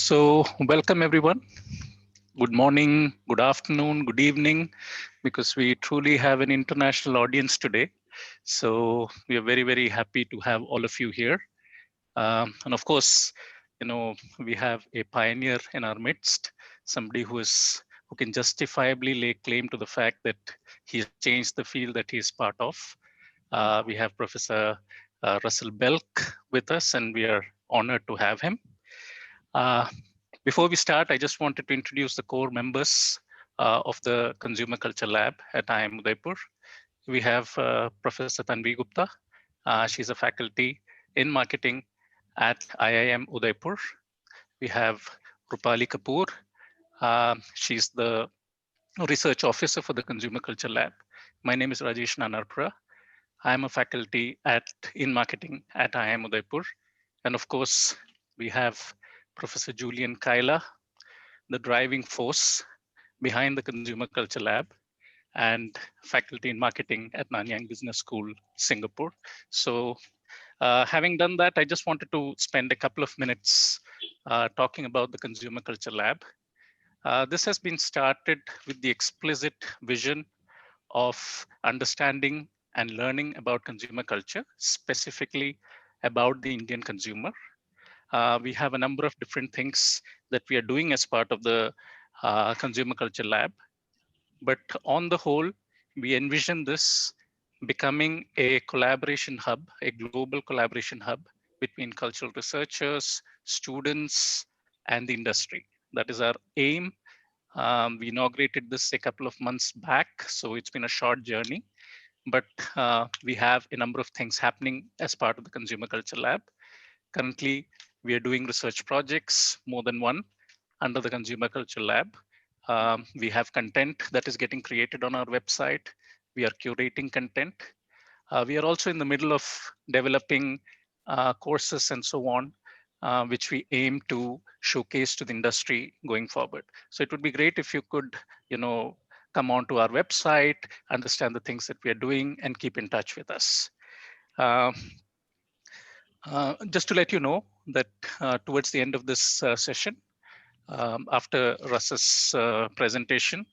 So welcome everyone. Good morning, good afternoon, good evening, because we truly have an international audience today. So we are very, very happy to have all of you here. And of course, we have a pioneer in our midst, somebody who can justifiably lay claim to the fact that he has changed the field that he is part of. We have Professor Russell Belk with us, and we are honored to have him. Uh, Before we start, I just wanted to introduce the core members of the Consumer Culture Lab at IIM Udaipur. We have Professor Tanvi Gupta. She's a faculty in marketing at IIM Udaipur. We have Rupali Kapoor. She's the research officer for the Consumer Culture Lab. My name is Rajesh Nanarpura. I am a faculty in marketing at IIM Udaipur. And of course, we have Professor Julian Kaila, the driving force behind the Consumer Culture Lab and faculty in marketing at Nanyang Business School, Singapore. So having done that, I just wanted to spend a couple of minutes talking about the Consumer Culture Lab. This has been started with the explicit vision of understanding and learning about consumer culture, specifically about the Indian consumer. We have a number of different things that we are doing as part of the Consumer Culture Lab. But on the whole, we envision this becoming a collaboration hub, a global collaboration hub between cultural researchers, students, and the industry. That is our aim. We inaugurated this a couple of months back, so it's been a short journey. But we have a number of things happening as part of the Consumer Culture Lab. Currently, we are doing research projects, more than one, under the Consumer Culture Lab. We have content that is getting created on our website. We are curating content. We are also in the middle of developing courses and so on, which we aim to showcase to the industry going forward. So it would be great if you could, come onto our website, understand the things that we are doing, and keep in touch with us. Just to let you know that towards the end of this session, after Russ's presentation,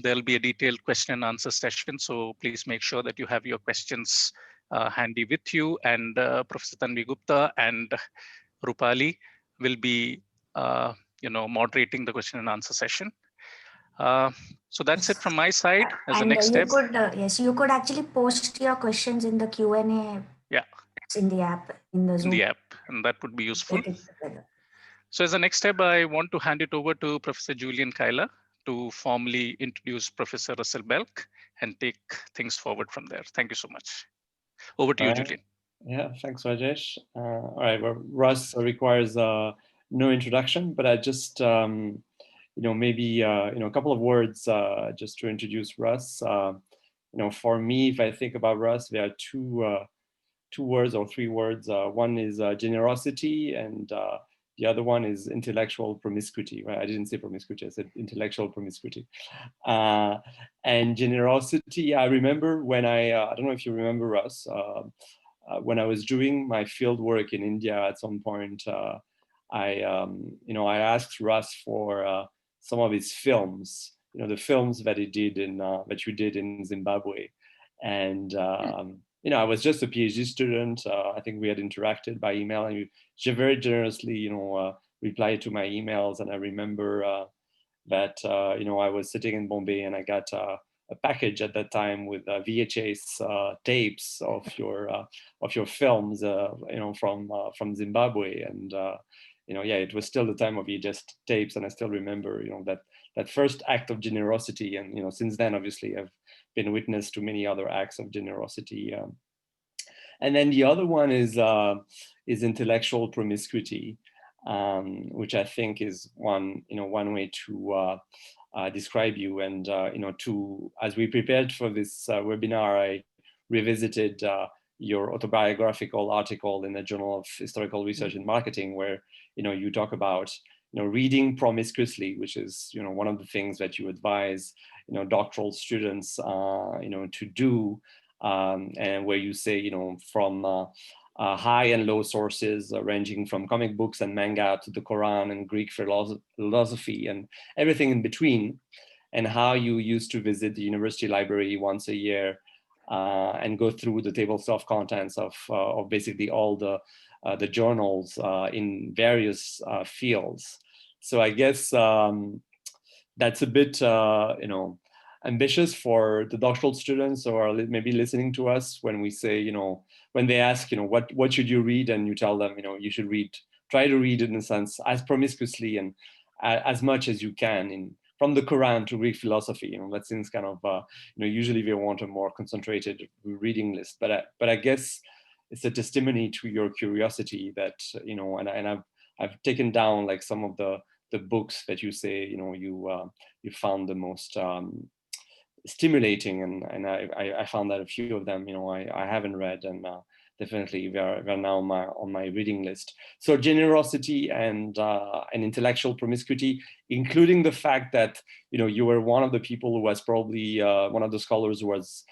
there'll be a detailed question and answer session. So please make sure that you have your questions handy with you. And Professor Tanvi Gupta and Rupali will be, moderating the question and answer session. So that's it from my side as the next step. You could actually post your questions in the Q&A. Yeah. In the app, in the Zoom. In the app, and that would be useful. So as the next step, I want to hand it over to Professor Julian Kaila to formally introduce Professor Russell Belk and take things forward from there. Thank you so much. Over to you, Julian. Yeah, thanks, Rajesh. All right, well, Russ requires no introduction, but I just, maybe, a couple of words just to introduce Russ. For me, if I think about Russ, there are two words or three words. One is generosity, and the other one is intellectual promiscuity. Right? I didn't say promiscuity, I said intellectual promiscuity. And generosity, I remember when I don't know if you remember Russ, when I was doing my field work in India at some point, I asked Russ for some of his films, the films that he did that you did in Zimbabwe. And I was just a PhD student. I think we had interacted by email, and you very generously, replied to my emails. And I remember that, I was sitting in Bombay, and I got a package at that time with VHS tapes of your films, from Zimbabwe. And it was still the time of VHS tapes, and I still remember, that first act of generosity. And since then, obviously, I've been witness to many other acts of generosity. And then the other one is intellectual promiscuity, which I think is one way to describe you. And as we prepared for this webinar, I revisited your autobiographical article in the Journal of Historical Research in Marketing, where you talk about reading promiscuously, which is one of the things that you advise doctoral students to do, and where you say from high and low sources ranging from comic books and manga to the Quran and Greek philosophy and everything in between, and how you used to visit the university library once a year and go through the tables of contents of basically all the journals in various fields. So I guess that's a bit, ambitious for the doctoral students who are maybe listening to us when we say, when they ask, what should you read? And you tell them, you should try to read it in a sense as promiscuously and as much as you can from the Quran to Greek philosophy. That seems kind of, usually we want a more concentrated reading list, but I guess it's a testimony to your curiosity that, and I've taken down like some of the books that you say, you found the most stimulating, and I found that a few of them, I haven't read, and definitely they're now on my reading list. So generosity and intellectual promiscuity, including the fact that you were one of the people who was probably one of the scholars who was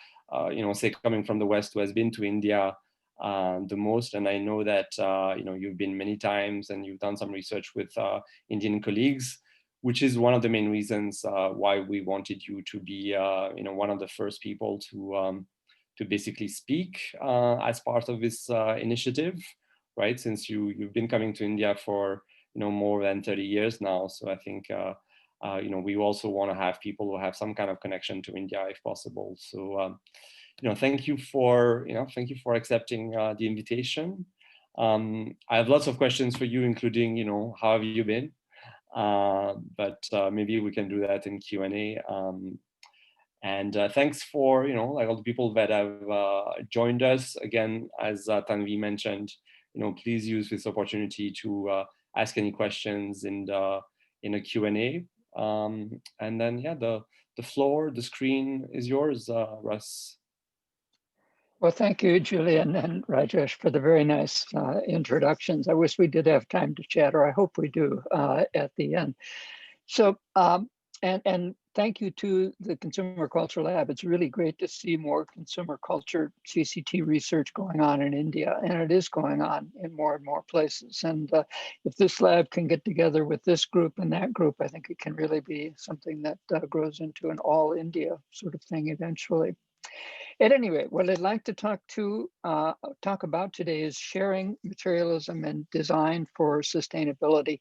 say coming from the West, who has been to India the most. And I know that you've been many times and you've done some research with Indian colleagues, which is one of the main reasons why we wanted you to be one of the first people to basically speak as part of this initiative, right? Since you've been coming to India for more than 30 years now. So I think we also want to have people who have some kind of connection to India if possible. So thank you for accepting the invitation. I have lots of questions for you, including how have you been? But maybe we can do that in Q&A. And thanks for like all the people that have joined us. Again, as Tanvi mentioned, please use this opportunity to ask any questions in a Q&A. And then the floor, the screen is yours, Russ. Well, thank you, Julian and Rajesh, for the very nice introductions. I wish we did have time to chat, or I hope we do at the end. So, and thank you to the Consumer Culture Lab. It's really great to see more consumer culture CCT research going on in India, and it is going on in more and more places. And if this lab can get together with this group and that group, I think it can really be something that grows into an all India sort of thing eventually. At any rate, what I'd like to talk about today is sharing, materialism, and design for sustainability.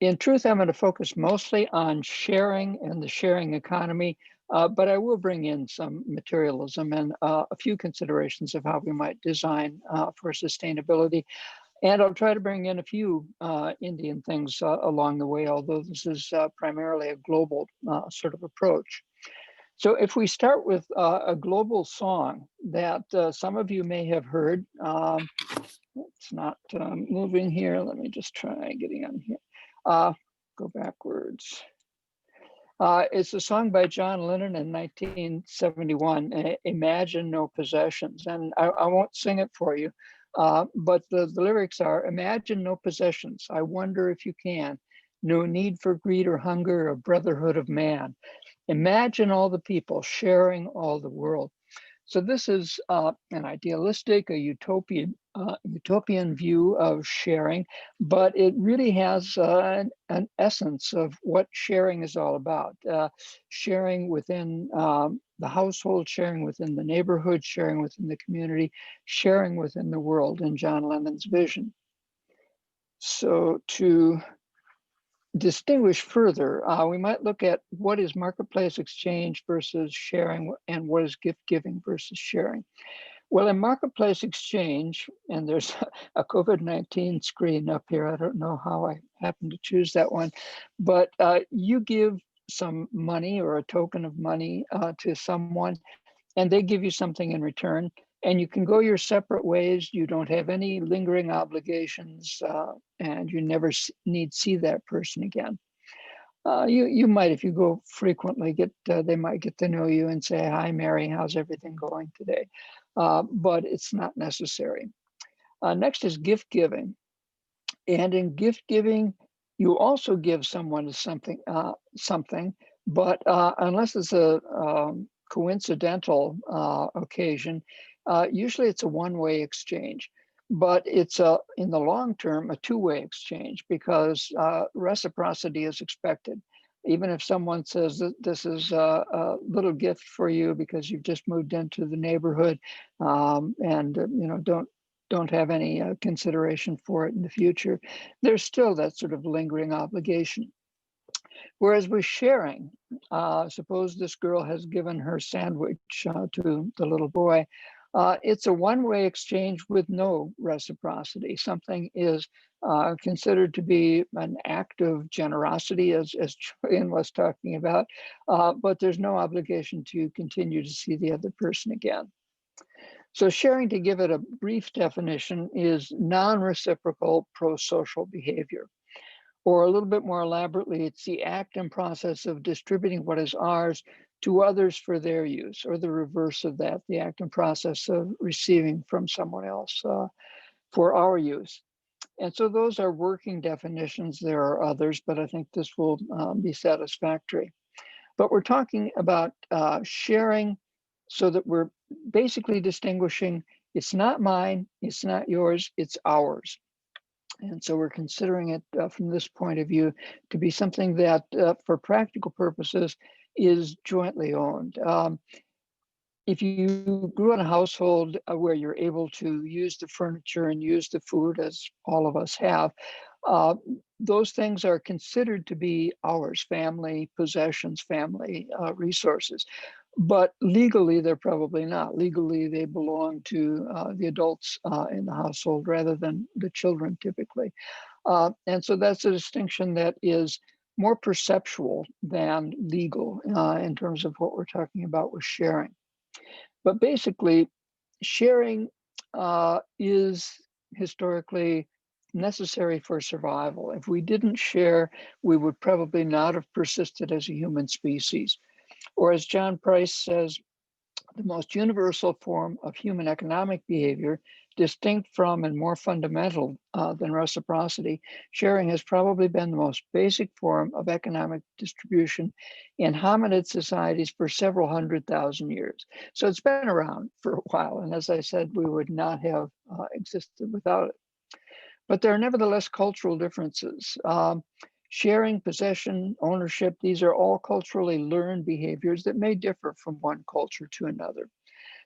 In truth, I'm going to focus mostly on sharing and the sharing economy, but I will bring in some materialism and a few considerations of how we might design for sustainability. And I'll try to bring in a few Indian things along the way, although this is primarily a global sort of approach. So if we start with a global song that some of you may have heard, it's not moving here. Let me just try getting on here. Go backwards. It's a song by John Lennon in 1971, Imagine No Possessions. And I won't sing it for you, but the lyrics are, imagine no possessions. I wonder if you can. No need for greed or hunger, a brotherhood of man. Imagine all the people sharing all the world. So this is an idealistic, a utopian view of sharing, but it really has an essence of what sharing is all about. Sharing within the household, sharing within the neighborhood, sharing within the community, sharing within the world in John Lennon's vision. So to distinguish further, we might look at what is marketplace exchange versus sharing, and what is gift giving versus sharing. Well, in marketplace exchange, and there's a COVID-19 screen up here. I don't know how I happened to choose that one, but you give some money or a token of money to someone, and they give you something in return. And you can go your separate ways. You don't have any lingering obligations, and you never need see that person again. You might, if you go frequently, they might get to know you and say, "Hi, Mary, how's everything going today?" But it's not necessary. Next is gift giving, and in gift giving, you also give someone something, but unless it's a coincidental occasion. Usually it's a one-way exchange. But it's in the long term, a two-way exchange because reciprocity is expected. Even if someone says that this is a little gift for you because you've just moved into the neighborhood and don't have any consideration for it in the future, there's still that sort of lingering obligation. Whereas with sharing, suppose this girl has given her sandwich to the little boy. It's a one-way exchange with no reciprocity. Something is considered to be an act of generosity, as Julian was talking about, but there's no obligation to continue to see the other person again. So sharing, to give it a brief definition, is non-reciprocal pro-social behavior. Or a little bit more elaborately, it's the act and process of distributing what is ours to others for their use, or the reverse of that, the act and process of receiving from someone else for our use. And so those are working definitions. There are others, but I think this will be satisfactory. But we're talking about sharing so that we're basically distinguishing, it's not mine, it's not yours, it's ours. And so we're considering it from this point of view to be something that, for practical purposes, is jointly owned. If you grew in a household where you're able to use the furniture and use the food, as all of us have, those things are considered to be ours, family possessions, family resources. But legally, they're probably not. Legally, they belong to the adults in the household rather than the children typically. And so that's a distinction that is more perceptual than legal in terms of what we're talking about with sharing. But basically, sharing is historically necessary for survival. If we didn't share, we would probably not have persisted as a human species. Or as John Price says, the most universal form of human economic behavior, distinct from and more fundamental than reciprocity, sharing has probably been the most basic form of economic distribution in hominid societies for several 100,000 years. So it's been around for a while. And as I said, we would not have existed without it. But there are nevertheless cultural differences. Sharing, possession, ownership, these are all culturally learned behaviors that may differ from one culture to another.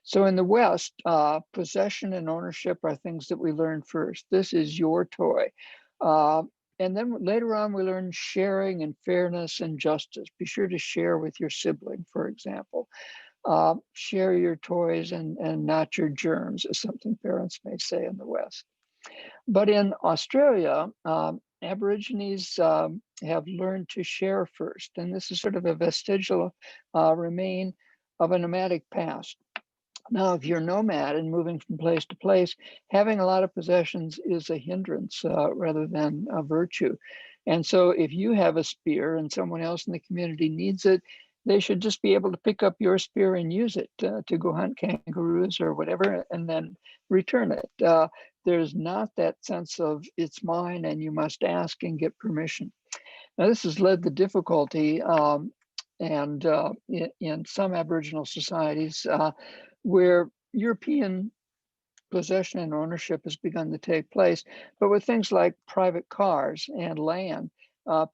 So in the West, possession and ownership are things that we learn first. This is your toy. And then later on, we learn sharing and fairness and justice. Be sure to share with your sibling, for example. Share your toys and not your germs, is something parents may say in the West. But in Australia, Aborigines have learned to share first, and this is sort of a vestigial remain of a nomadic past. Now, if you're nomad and moving from place to place, having a lot of possessions is a hindrance rather than a virtue. And so if you have a spear and someone else in the community needs it, they should just be able to pick up your spear and use it to go hunt kangaroos or whatever, and then return it. There's not that sense of it's mine and you must ask and get permission. Now, this has led to difficulty in some Aboriginal societies where European possession and ownership has begun to take place. But with things like private cars and land,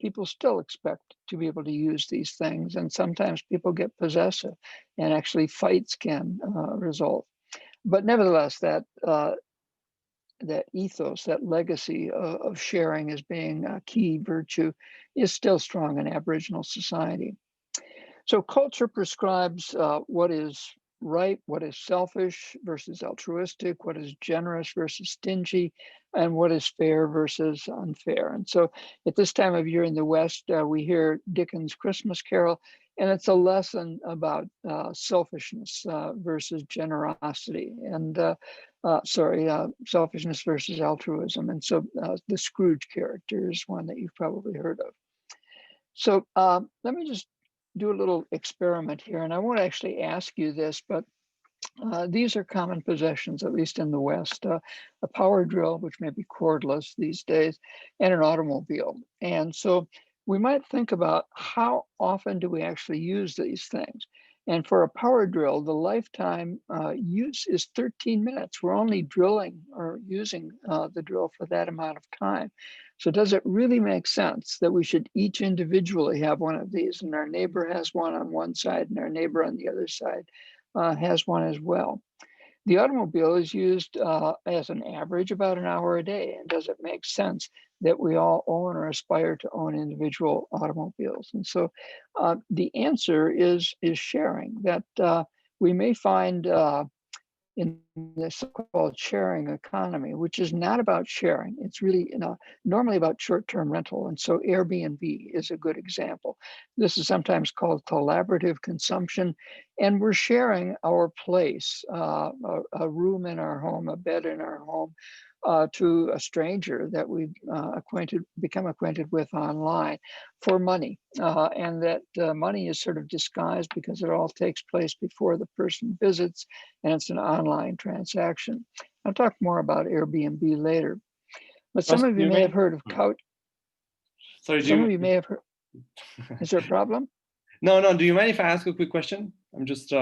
people still expect to be able to use these things. And sometimes people get possessive and actually fights can result. But nevertheless, that ethos, that legacy of sharing as being a key virtue is still strong in Aboriginal society. So culture prescribes what is right, what is selfish versus altruistic, what is generous versus stingy, and what is fair versus unfair. And so at this time of year in the West, we hear Dickens' Christmas Carol, and it's a lesson about selfishness versus generosity, and selfishness versus altruism. And so the Scrooge character is one that you've probably heard of. So let me just do a little experiment here, and I won't actually ask you this, but these are common possessions, at least in the West, a power drill, which may be cordless these days, and an automobile. And so we might think about how often do we actually use these things? And for a power drill, the lifetime use is 13 minutes. We're only drilling or using the drill for that amount of time. So does it really make sense that we should each individually have one of these, and our neighbor has one on one side and our neighbor on the other side has one as well? The automobile is used as an average about an hour a day. And does it make sense that we all own or aspire to own individual automobiles? And so the answer is sharing. That we may find in the so-called sharing economy, which is not about sharing. It's really normally about short-term rental. And so Airbnb is a good example. This is sometimes called collaborative consumption. And we're sharing our place, a room in our home, a bed in our home, to a stranger that we've become acquainted with online for money. And that money is sort of disguised because it all takes place before the person visits, and it's an online transaction. I'll talk more about Airbnb later. But some of you may have heard of couch. Sorry, some of you may have heard. Is there a problem? No. Do you mind if I ask a quick question? I'm just.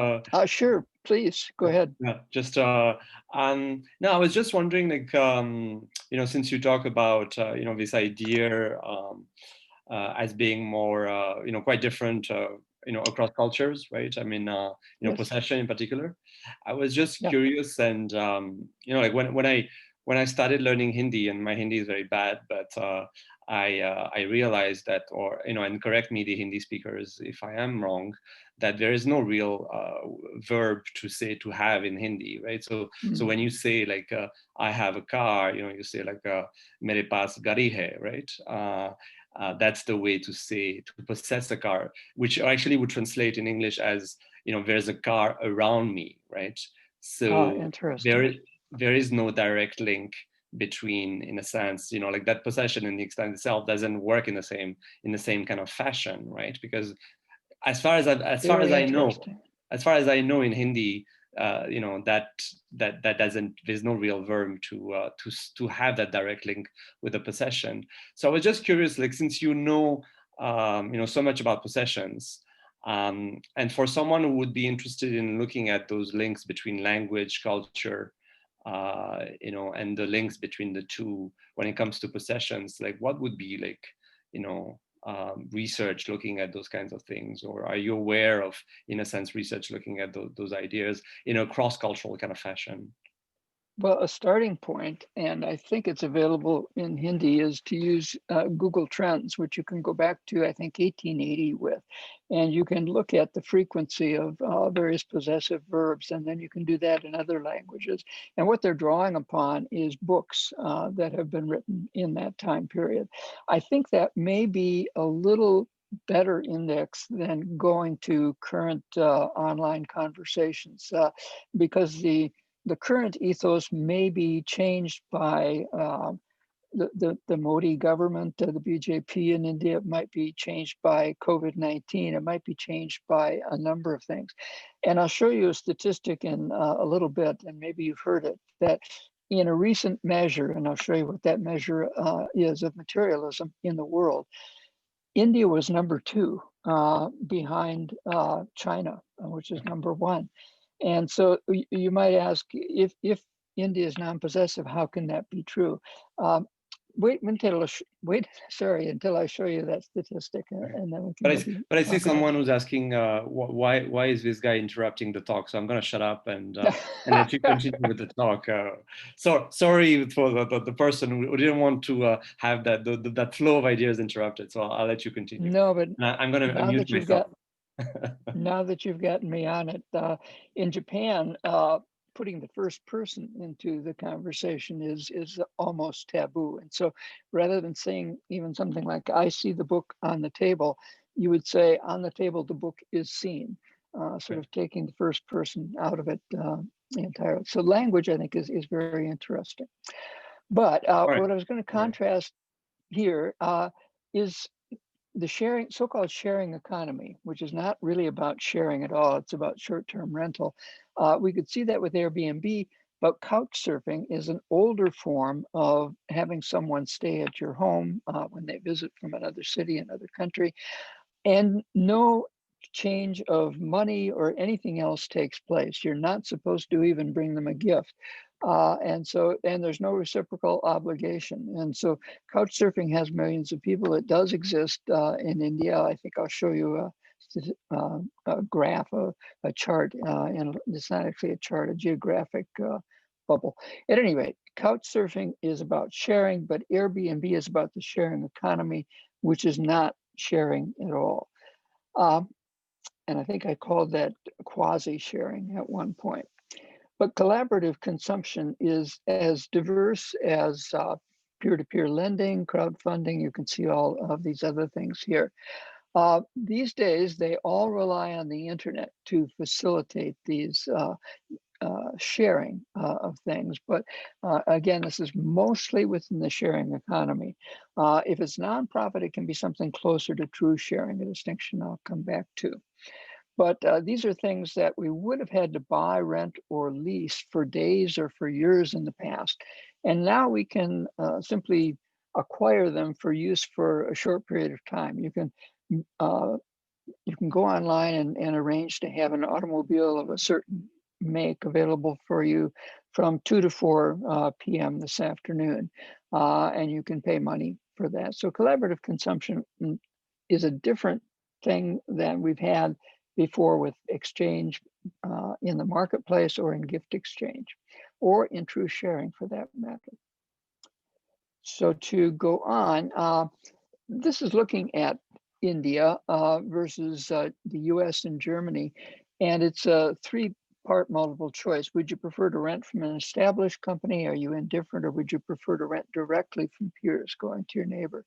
Sure, please go ahead. Yeah, just. No, I was just wondering, like, since you talk about, this idea as being more, quite different, across cultures, right? I mean, Yes. possession in particular. I was just curious, and like when I started learning Hindi, and my Hindi is very bad, but I realized that, or and correct me, the Hindi speakers, if I am wrong, that there is no real verb to say to have in Hindi, right? So when you say like I have a car, you say like mere paas gadi hai, right? That's the way to say to possess a car, which actually would translate in English as there's a car around me, right? So interesting. There is no direct link between, in a sense, like that possession in the extent itself doesn't work in the same kind of fashion, right? Because as far as I know in Hindi, that doesn't, there's no real verb to have that direct link with the possession. So I was just curious, like, since so much about possessions, and for someone who would be interested in looking at those links between language, culture, and the links between the two when it comes to possessions, like what would be like, research looking at those kinds of things, or are you aware of, in a sense, research looking at those ideas in a cross-cultural kind of fashion? Well, a starting point, and I think it's available in Hindi, is to use Google Trends, which you can go back to, I think, 1880 with. And you can look at the frequency of various possessive verbs, and then you can do that in other languages. And what they're drawing upon is books that have been written in that time period. I think that may be a little better index than going to current online conversations, because the current ethos may be changed by the Modi government, the BJP in India. It might be changed by COVID-19. It might be changed by a number of things. And I'll show you a statistic in a little bit, and maybe you've heard it, that in a recent measure, and I'll show you what that measure is of materialism in the world, India was number 2 behind China, which is number 1. And so you might ask, if India is non-possessive, how can that be true? Wait until I show you that statistic, and then we can. But I see someone who's asking, why is this guy interrupting the talk? So I'm going to shut up and let you continue with the talk. So sorry for the person who didn't want to have that flow of ideas interrupted. So I'll let you continue. No, but I'm going to unmute myself. Now that you've gotten me on it, in Japan, putting the first person into the conversation is almost taboo. And so rather than saying even something like, I see the book on the table, you would say, on the table, the book is seen, sort of taking the first person out of it entirely. So language, I think, is very interesting. But what I was going to contrast here is the so-called sharing economy, which is not really about sharing at all. It's about short-term rental. We could see that with Airbnb, but couch surfing is an older form of having someone stay at your home when they visit from another city, another country. And no exchange of money or anything else takes place. You're not supposed to even bring them a gift. And there's no reciprocal obligation. And so couch surfing has millions of people. It does exist in India. I think I'll show you a graph, a chart, and it's not actually a chart, a geographic bubble. At any rate, couch surfing is about sharing, but Airbnb is about the sharing economy, which is not sharing at all. And I think I called that quasi-sharing at one point. But collaborative consumption is as diverse as peer-to-peer lending, crowdfunding. You can see all of these other things here. These days, they all rely on the internet to facilitate these sharing of things. But again, this is mostly within the sharing economy. If it's nonprofit, it can be something closer to true sharing, a distinction I'll come back to. But these are things that we would have had to buy, rent, or lease for days or for years in the past. And now we can simply acquire them for use for a short period of time. You can go online and arrange to have an automobile of a certain make available for you from 2 to 4 p.m. this afternoon, and you can pay money for that. So collaborative consumption is a different thing than we've had before with exchange in the marketplace or in gift exchange, or in true sharing for that matter. So to go on, this is looking at India versus the US and Germany, and it's a three-part multiple choice. Would you prefer to rent from an established company? Are you indifferent, or would you prefer to rent directly from peers, going to your neighbor?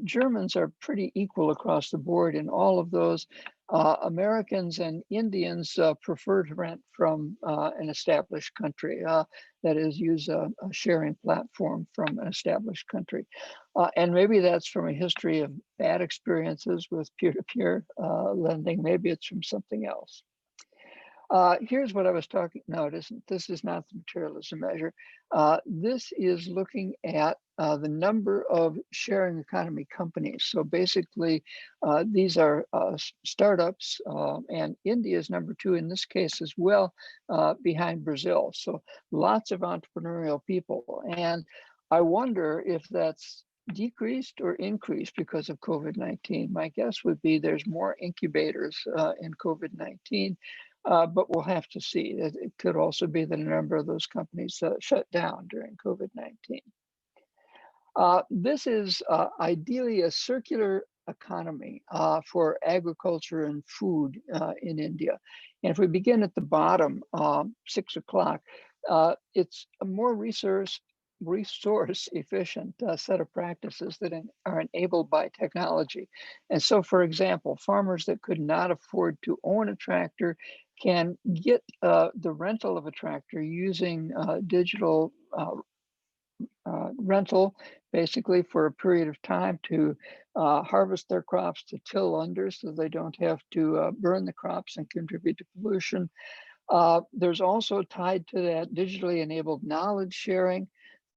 Germans are pretty equal across the board in all of those. Americans and Indians prefer to rent from an established country, that is, use a sharing platform from an established country. And maybe that's from a history of bad experiences with peer-to-peer lending. Maybe it's from something else. Here's what I was talking. No, it isn't. This is not the materialism measure. This is looking at the number of sharing economy companies. So basically, these are startups, and India is number 2 in this case as well, behind Brazil. So lots of entrepreneurial people. And I wonder if that's decreased or increased because of COVID-19. My guess would be there's more incubators in COVID-19. But we'll have to see. It could also be that a number of those companies shut down during COVID-19. This is ideally a circular economy for agriculture and food in India. And if we begin at the bottom, 6 o'clock, it's a more resource efficient set of practices that are enabled by technology. And so, for example, farmers that could not afford to own a tractor can get the rental of a tractor using digital rental, basically for a period of time to harvest their crops, to till under so they don't have to burn the crops and contribute to pollution. There's also tied to that digitally enabled knowledge sharing,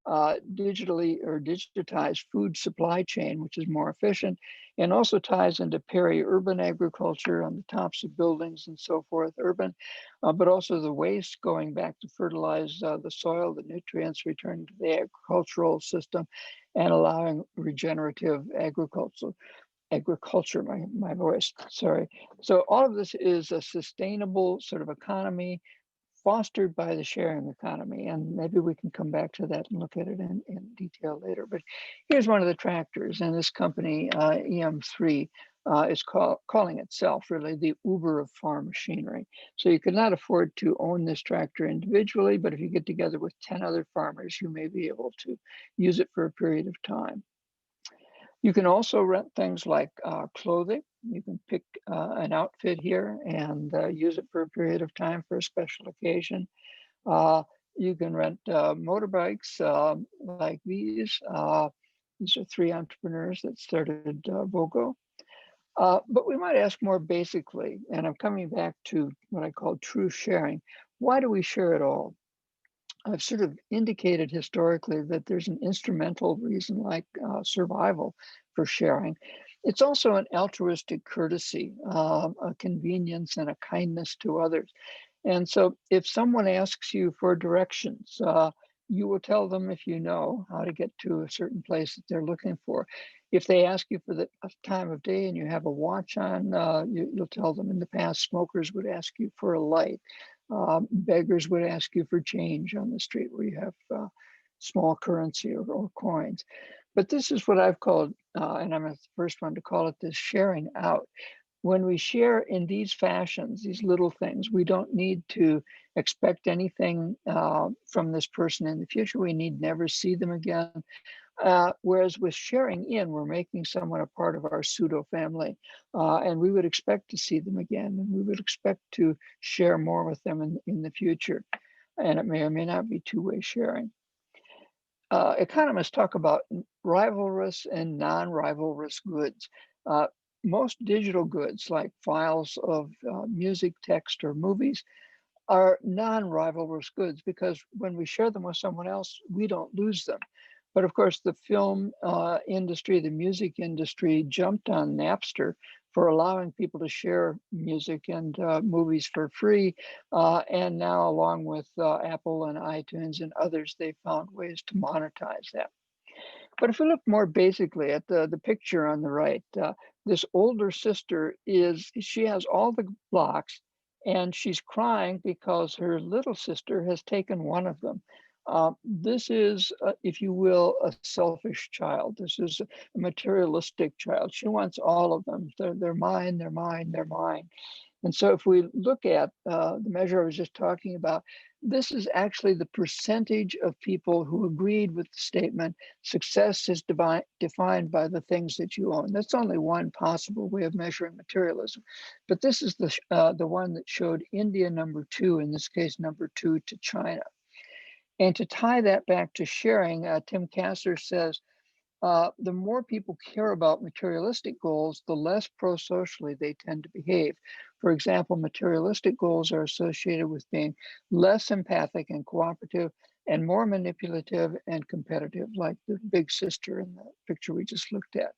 digitally or digitized food supply chain, which is more efficient, and also ties into peri-urban agriculture on the tops of buildings and so forth, urban, but also the waste going back to fertilize the soil, the nutrients returning to the agricultural system, and allowing regenerative agriculture, my voice, sorry. So all of this is a sustainable sort of economy fostered by the sharing economy. And maybe we can come back to that and look at it in detail later. But here's one of the tractors, and this company, EM3, is calling itself really the Uber of farm machinery. So you could not afford to own this tractor individually, but if you get together with 10 other farmers, you may be able to use it for a period of time. You can also rent things like clothing. You can pick an outfit here and use it for a period of time for a special occasion. You can rent motorbikes like these. These are 3 entrepreneurs that started Vogo. But we might ask more basically, and I'm coming back to what I call true sharing. Why do we share at all? I've sort of indicated historically that there's an instrumental reason like survival for sharing. It's also an altruistic courtesy, a convenience and a kindness to others. And so if someone asks you for directions, you will tell them if you know how to get to a certain place that they're looking for. If they ask you for the time of day and you have a watch on, you'll tell them. In the past, smokers would ask you for a light. Beggars would ask you for change on the street where you have small currency or coins. But this is what I've called, and I'm the first one to call it this, sharing out. When we share in these fashions, these little things, we don't need to expect anything from this person in the future. We need never see them again. Whereas with sharing in, we're making someone a part of our pseudo family, and we would expect to see them again, and we would expect to share more with them in the future. And it may or may not be two-way sharing. Economists talk about rivalrous and non-rivalrous goods. Most digital goods, like files of music, text, or movies, are non-rivalrous goods because when we share them with someone else, we don't lose them. But of course, the film industry, the music industry jumped on Napster for allowing people to share music and movies for free. And now, along with Apple and iTunes and others, they found ways to monetize that. But if we look more basically at the picture on the right, this older sister she has all the blocks and she's crying because her little sister has taken one of them. This is, if you will, a selfish child. This is a materialistic child. She wants all of them. They're mine, they're mine, they're mine. And so if we look at the measure I was just talking about, this is actually the percentage of people who agreed with the statement, success is defined by the things that you own. That's only one possible way of measuring materialism. But this is the one that showed India number 2, in this case, number 2 to China. And to tie that back to sharing, Tim Kasser says, the more people care about materialistic goals, the less pro-socially they tend to behave. For example, materialistic goals are associated with being less empathic and cooperative and more manipulative and competitive, like the big sister in the picture we just looked at.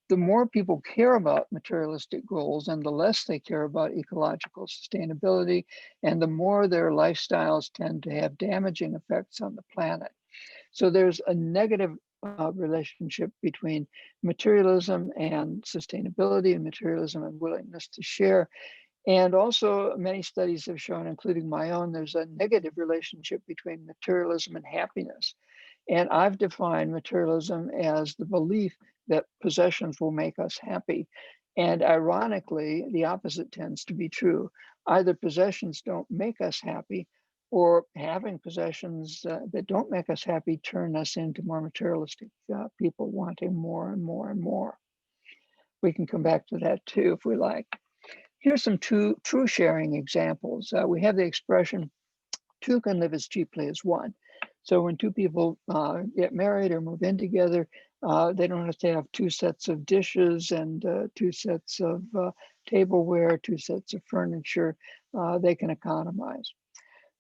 The more people care about materialistic goals and the less they care about ecological sustainability, and the more their lifestyles tend to have damaging effects on the planet. So there's a negative relationship between materialism and sustainability, and materialism and willingness to share. And also many studies have shown, including my own, there's a negative relationship between materialism and happiness. And I've defined materialism as the belief that possessions will make us happy. And ironically, the opposite tends to be true. Either possessions don't make us happy, or having possessions that don't make us happy turn us into more materialistic people wanting more and more and more. We can come back to that too if we like. Here's some true sharing examples. We have the expression, two can live as cheaply as one. So when two people get married or move in together, they don't have to have two sets of dishes and two sets of tableware, two sets of furniture. They can economize.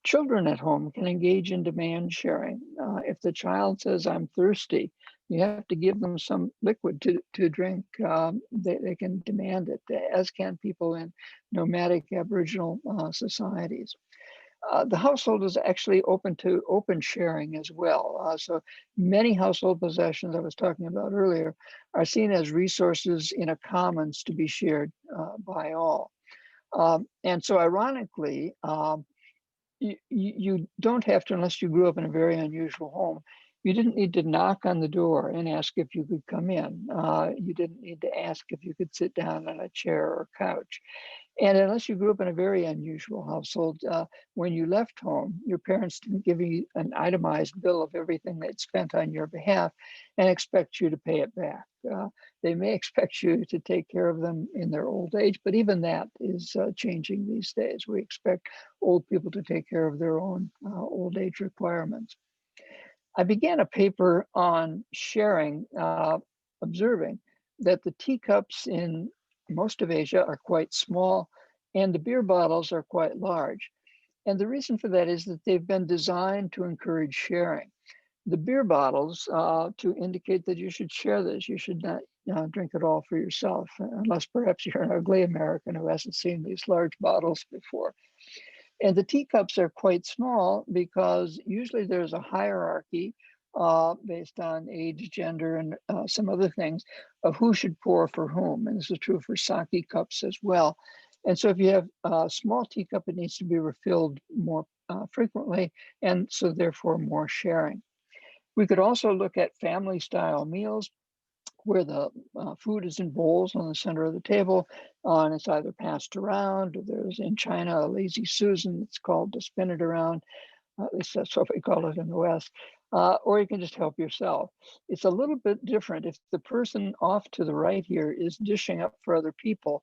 Children at home can engage in demand sharing. If the child says, I'm thirsty, you have to give them some liquid to drink. They can demand it, as can people in nomadic Aboriginal societies. The household is actually open to open sharing as well. So many household possessions I was talking about earlier are seen as resources in a commons to be shared by all. And so ironically, you don't have to, unless you grew up in a very unusual home, you didn't need to knock on the door and ask if you could come in. You didn't need to ask if you could sit down on a chair or couch. And unless you grew up in a very unusual household, when you left home, your parents didn't give you an itemized bill of everything they'd spent on your behalf and expect you to pay it back. They may expect you to take care of them in their old age, but even that is changing these days. We expect old people to take care of their own old age requirements. I began a paper on sharing, observing that the teacups in most of Asia are quite small and the beer bottles are quite large. And the reason for that is that they've been designed to encourage sharing. The beer bottles to indicate that you should share this. You should not drink it all for yourself, unless perhaps you're an ugly American who hasn't seen these large bottles before. And the teacups are quite small because usually there's a hierarchy based on age, gender, and some other things of who should pour for whom. And this is true for sake cups as well. And so if you have a small teacup, it needs to be refilled more frequently, and so therefore more sharing. We could also look at family style meals where the food is in bowls on the center of the table, and it's either passed around, or there's in China a lazy Susan, it's called to spin it around. At least that's what we call it in the West. Or you can just help yourself. It's a little bit different. If the person off to the right here is dishing up for other people,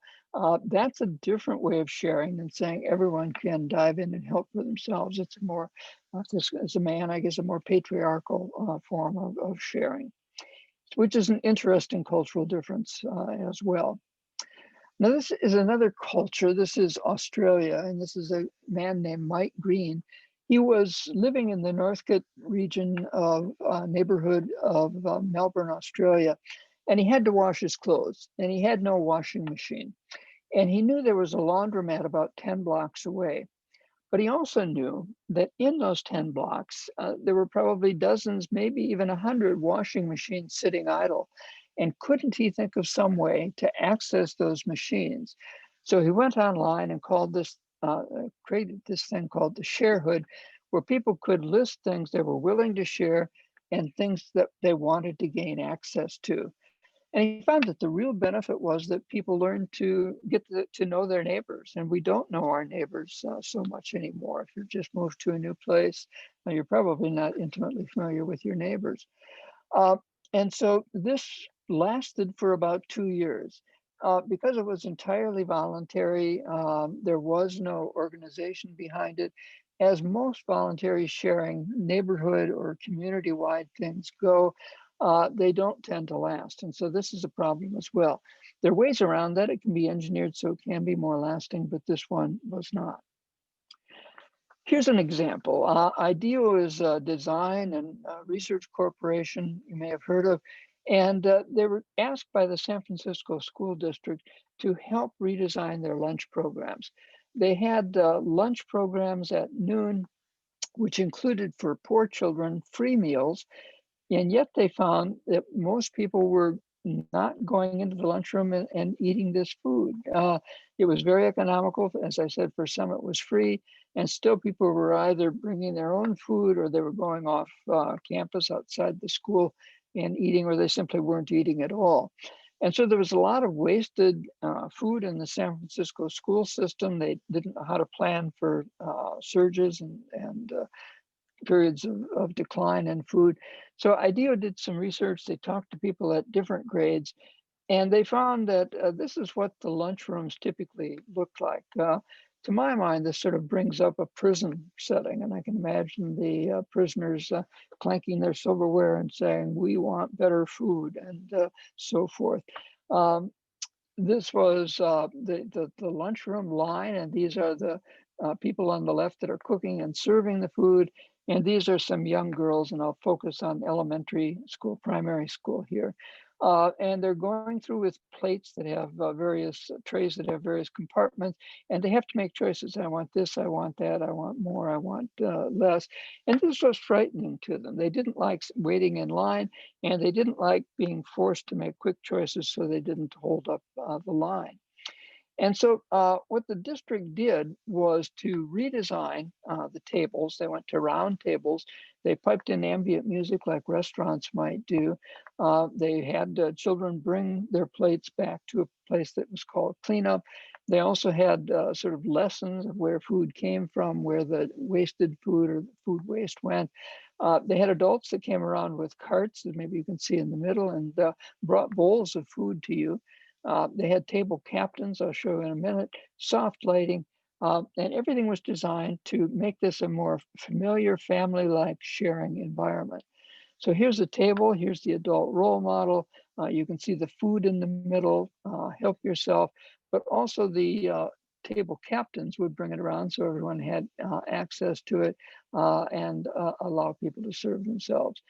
that's a different way of sharing than saying everyone can dive in and help for themselves. It's a more, as a man, I guess, a more patriarchal form of sharing, which is an interesting cultural difference as well. Now, this is another culture. This is Australia, and this is a man named Mike Green. He was living in the Northcote region of neighborhood of Melbourne, Australia, and he had to wash his clothes, and he had no washing machine. And he knew there was a laundromat about 10 blocks away. But he also knew that in those 10 blocks, there were probably dozens, maybe even 100 washing machines sitting idle. And couldn't he think of some way to access those machines? So he went online and created this thing called the Sharehood, where people could list things they were willing to share and things that they wanted to gain access to. And he found that the real benefit was that people learned to get to know their neighbors. And we don't know our neighbors so much anymore. If you've just moved to a new place, you're probably not intimately familiar with your neighbors. And so this lasted for about 2 years. Because it was entirely voluntary, there was no organization behind it. As most voluntary sharing neighborhood or community-wide things go, they don't tend to last. And so this is a problem as well. There are ways around that. It can be engineered so it can be more lasting, but this one was not. Here's an example. IDEO is a design and research corporation you may have heard of. And they were asked by the San Francisco School District to help redesign their lunch programs. They had lunch programs at noon, which included for poor children free meals. And yet they found that most people were not going into the lunchroom and eating this food. It was very economical. As I said, for some it was free. And still people were either bringing their own food or they were going off campus outside the school and eating, or they simply weren't eating at all. And so there was a lot of wasted food in the San Francisco school system. They didn't know how to plan for surges and periods of decline in food. So IDEO did some research. They talked to people at different grades, and they found that this is what the lunchrooms typically look like. To my mind, this sort of brings up a prison setting, and I can imagine the prisoners clanking their silverware and saying, "We want better food," and so forth. This was the lunchroom line, and these are the people on the left that are cooking and serving the food. And these are some young girls, and I'll focus on elementary school, primary school here. And they're going through with plates that have various trays that have various compartments, and they have to make choices. I want this, I want that, I want more, I want less. And this was frightening to them. They didn't like waiting in line, and they didn't like being forced to make quick choices, so they didn't hold up the line. And so what the district did was to redesign the tables. They went to round tables. They piped in ambient music like restaurants might do. They had children bring their plates back to a place that was called cleanup. They also had sort of lessons of where food came from, where the wasted food or the food waste went. They had adults that came around with carts that maybe you can see in the middle and brought bowls of food to you. They had table captains, I'll show you in a minute, soft lighting, and everything was designed to make this a more familiar family-like sharing environment. So here's the table, here's the adult role model. You can see the food in the middle, help yourself, but also the table captains would bring it around so everyone had access to it and allow people to serve themselves.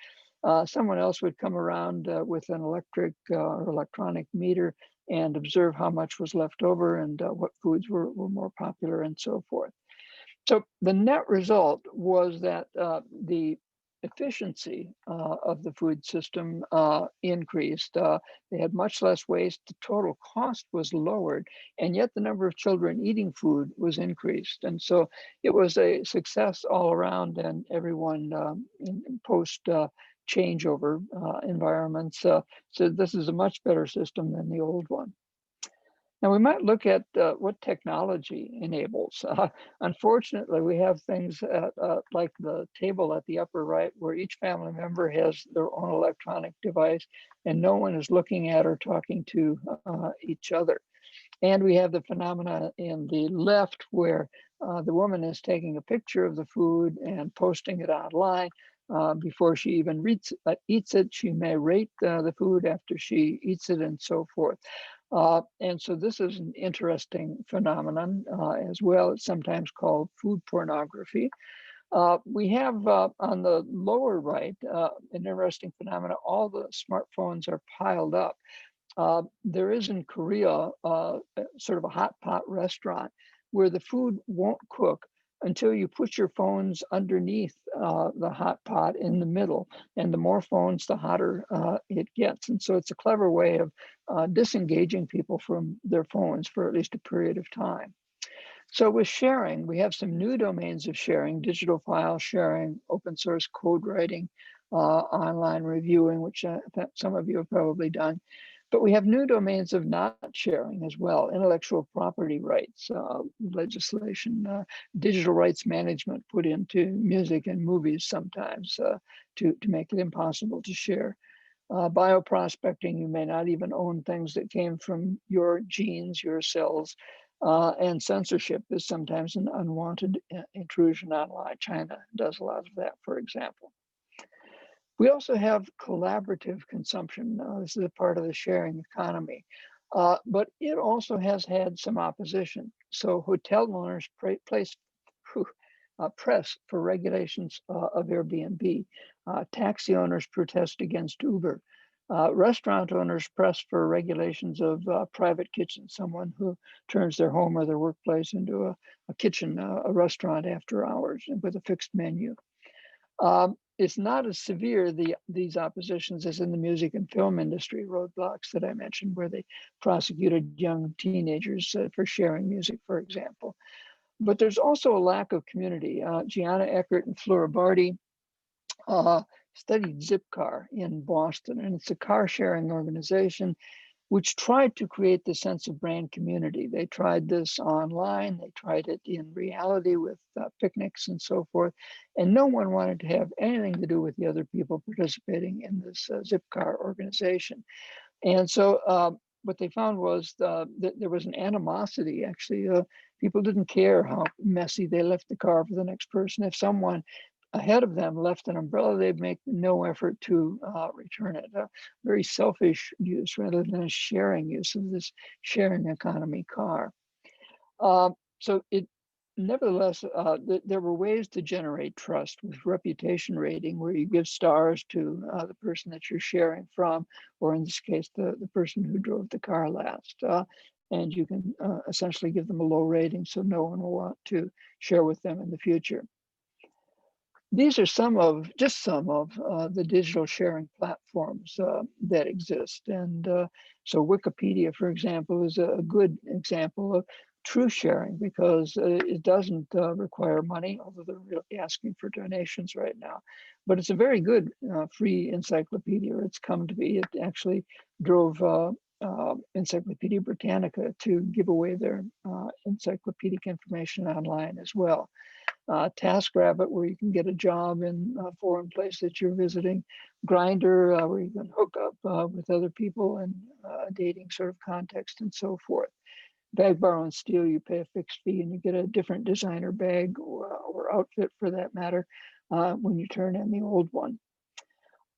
someone else would come around with an electric or electronic meter and observe how much was left over and what foods were more popular and so forth. So the net result was that the efficiency of the food system increased. They had much less waste. The total cost was lowered, and yet the number of children eating food was increased. And so it was a success all around, and everyone in post changeover environments. So this is a much better system than the old one. Now we might look at what technology enables. Unfortunately, we have things like the table at the upper right, where each family member has their own electronic device, and no one is looking at or talking to each other. And we have the phenomena in the left, where the woman is taking a picture of the food and posting it online. Before she even eats it, she may rate the food after she eats it and so forth. And so this is an interesting phenomenon as well. It's sometimes called food pornography. We have on the lower right an interesting phenomenon. All the smartphones are piled up. There is in Korea sort of a hot pot restaurant where the food won't cook until you put your phones underneath the hot pot in the middle. And the more phones, the hotter it gets. And so it's a clever way of disengaging people from their phones for at least a period of time. So with sharing, we have some new domains of sharing: digital file sharing, open source code writing, online reviewing, which some of you have probably done. But we have new domains of not sharing as well: intellectual property rights, legislation, digital rights management put into music and movies sometimes to make it impossible to share. Bioprospecting, you may not even own things that came from your genes, your cells. And censorship is sometimes an unwanted intrusion online. China does a lot of that, for example. We also have collaborative consumption. This is a part of the sharing economy, but it also has had some opposition. So hotel owners press for regulations of Airbnb. Taxi owners protest against Uber. Restaurant owners press for regulations of private kitchens, someone who turns their home or their workplace into a kitchen, a restaurant after hours and with a fixed menu. It's not as severe, these oppositions, as in the music and film industry roadblocks that I mentioned, where they prosecuted young teenagers for sharing music, for example. But there's also a lack of community. Gianna Eckert and Flora Barty studied Zipcar in Boston, and it's a car sharing organization which tried to create the sense of brand community. They tried this online, they tried it in reality with picnics and so forth, and no one wanted to have anything to do with the other people participating in this Zipcar organization. And so what they found was that there was an animosity. Actually, people didn't care how messy they left the car for the next person. If someone ahead of them left an umbrella, they'd make no effort to return it. Very selfish use rather than a sharing use of this sharing economy car. So it, nevertheless, there were ways to generate trust with reputation rating, where you give stars to the person that you're sharing from, or in this case, the person who drove the car last. And you can essentially give them a low rating so no one will want to share with them in the future. These are just some of the digital sharing platforms that exist. And so Wikipedia, for example, is a good example of true sharing, because it doesn't require money, although they're really asking for donations right now. But it's a very good free encyclopedia. It's come to be. It actually drove Encyclopedia Britannica to give away their encyclopedic information online as well. TaskRabbit, where you can get a job in a foreign place that you're visiting. Grindr, where you can hook up with other people in a dating sort of context and so forth. Bag, Borrow, and Steal, you pay a fixed fee and you get a different designer bag or outfit for that matter when you turn in the old one.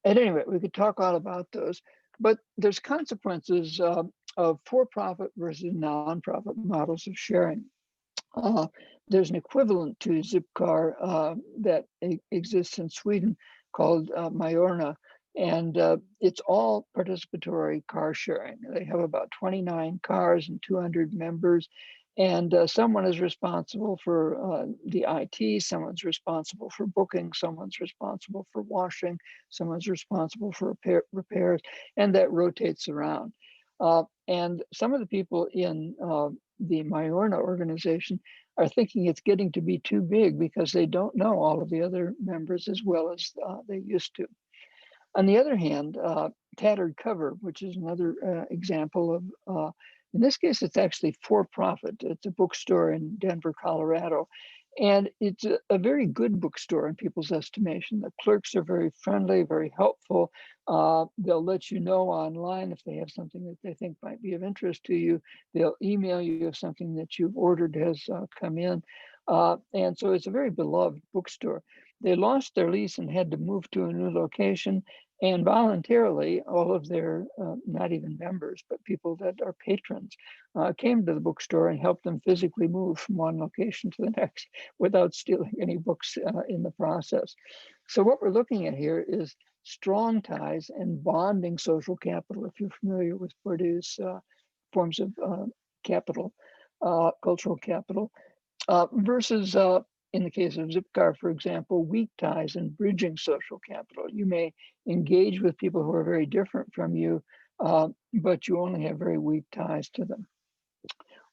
At any rate, we could talk all about those, but there's consequences of for-profit versus non-profit models of sharing. There's an equivalent to Zipcar that exists in Sweden called Majorna, And it's all participatory car sharing. They have about 29 cars and 200 members. And someone is responsible for the IT, someone's responsible for booking, someone's responsible for washing, someone's responsible for repairs, and that rotates around. And some of the people in the Myorna organization are thinking it's getting to be too big because they don't know all of the other members as well as they used to. On the other hand, Tattered Cover, which is another example of, in this case, it's actually for-profit. It's a bookstore in Denver, Colorado. And it's a very good bookstore in people's estimation. The clerks are very friendly, very helpful. They'll let you know online if they have something that they think might be of interest to you. They'll email you if something that you've ordered has come in. And so it's a very beloved bookstore. They lost their lease and had to move to a new location. And voluntarily, all of their, not even members, but people that are patrons, came to the bookstore and helped them physically move from one location to the next without stealing any books in the process. So what we're looking at here is strong ties and bonding social capital, if you're familiar with Bourdieu's forms of capital, cultural capital, versus in the case of Zipcar, for example, weak ties and bridging social capital. You may engage with people who are very different from you, but you only have very weak ties to them.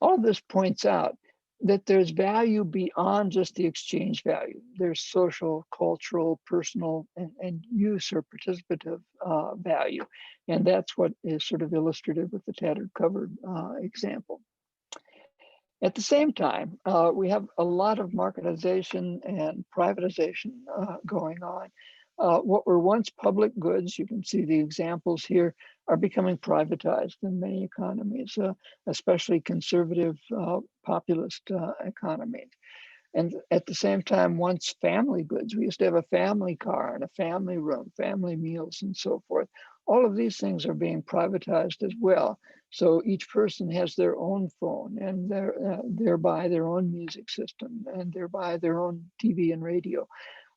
All of this points out that there's value beyond just the exchange value. There's social, cultural, personal, and use or participative value. And that's what is sort of illustrative with the Tattered Cover example. At the same time, we have a lot of marketization and privatization going on. What were once public goods, you can see the examples here, are becoming privatized in many economies, especially conservative populist economies. And at the same time, once family goods, we used to have a family car and a family room, family meals, and so forth. All of these things are being privatized as well. So each person has their own phone and thereby their own music system and thereby their own TV and radio.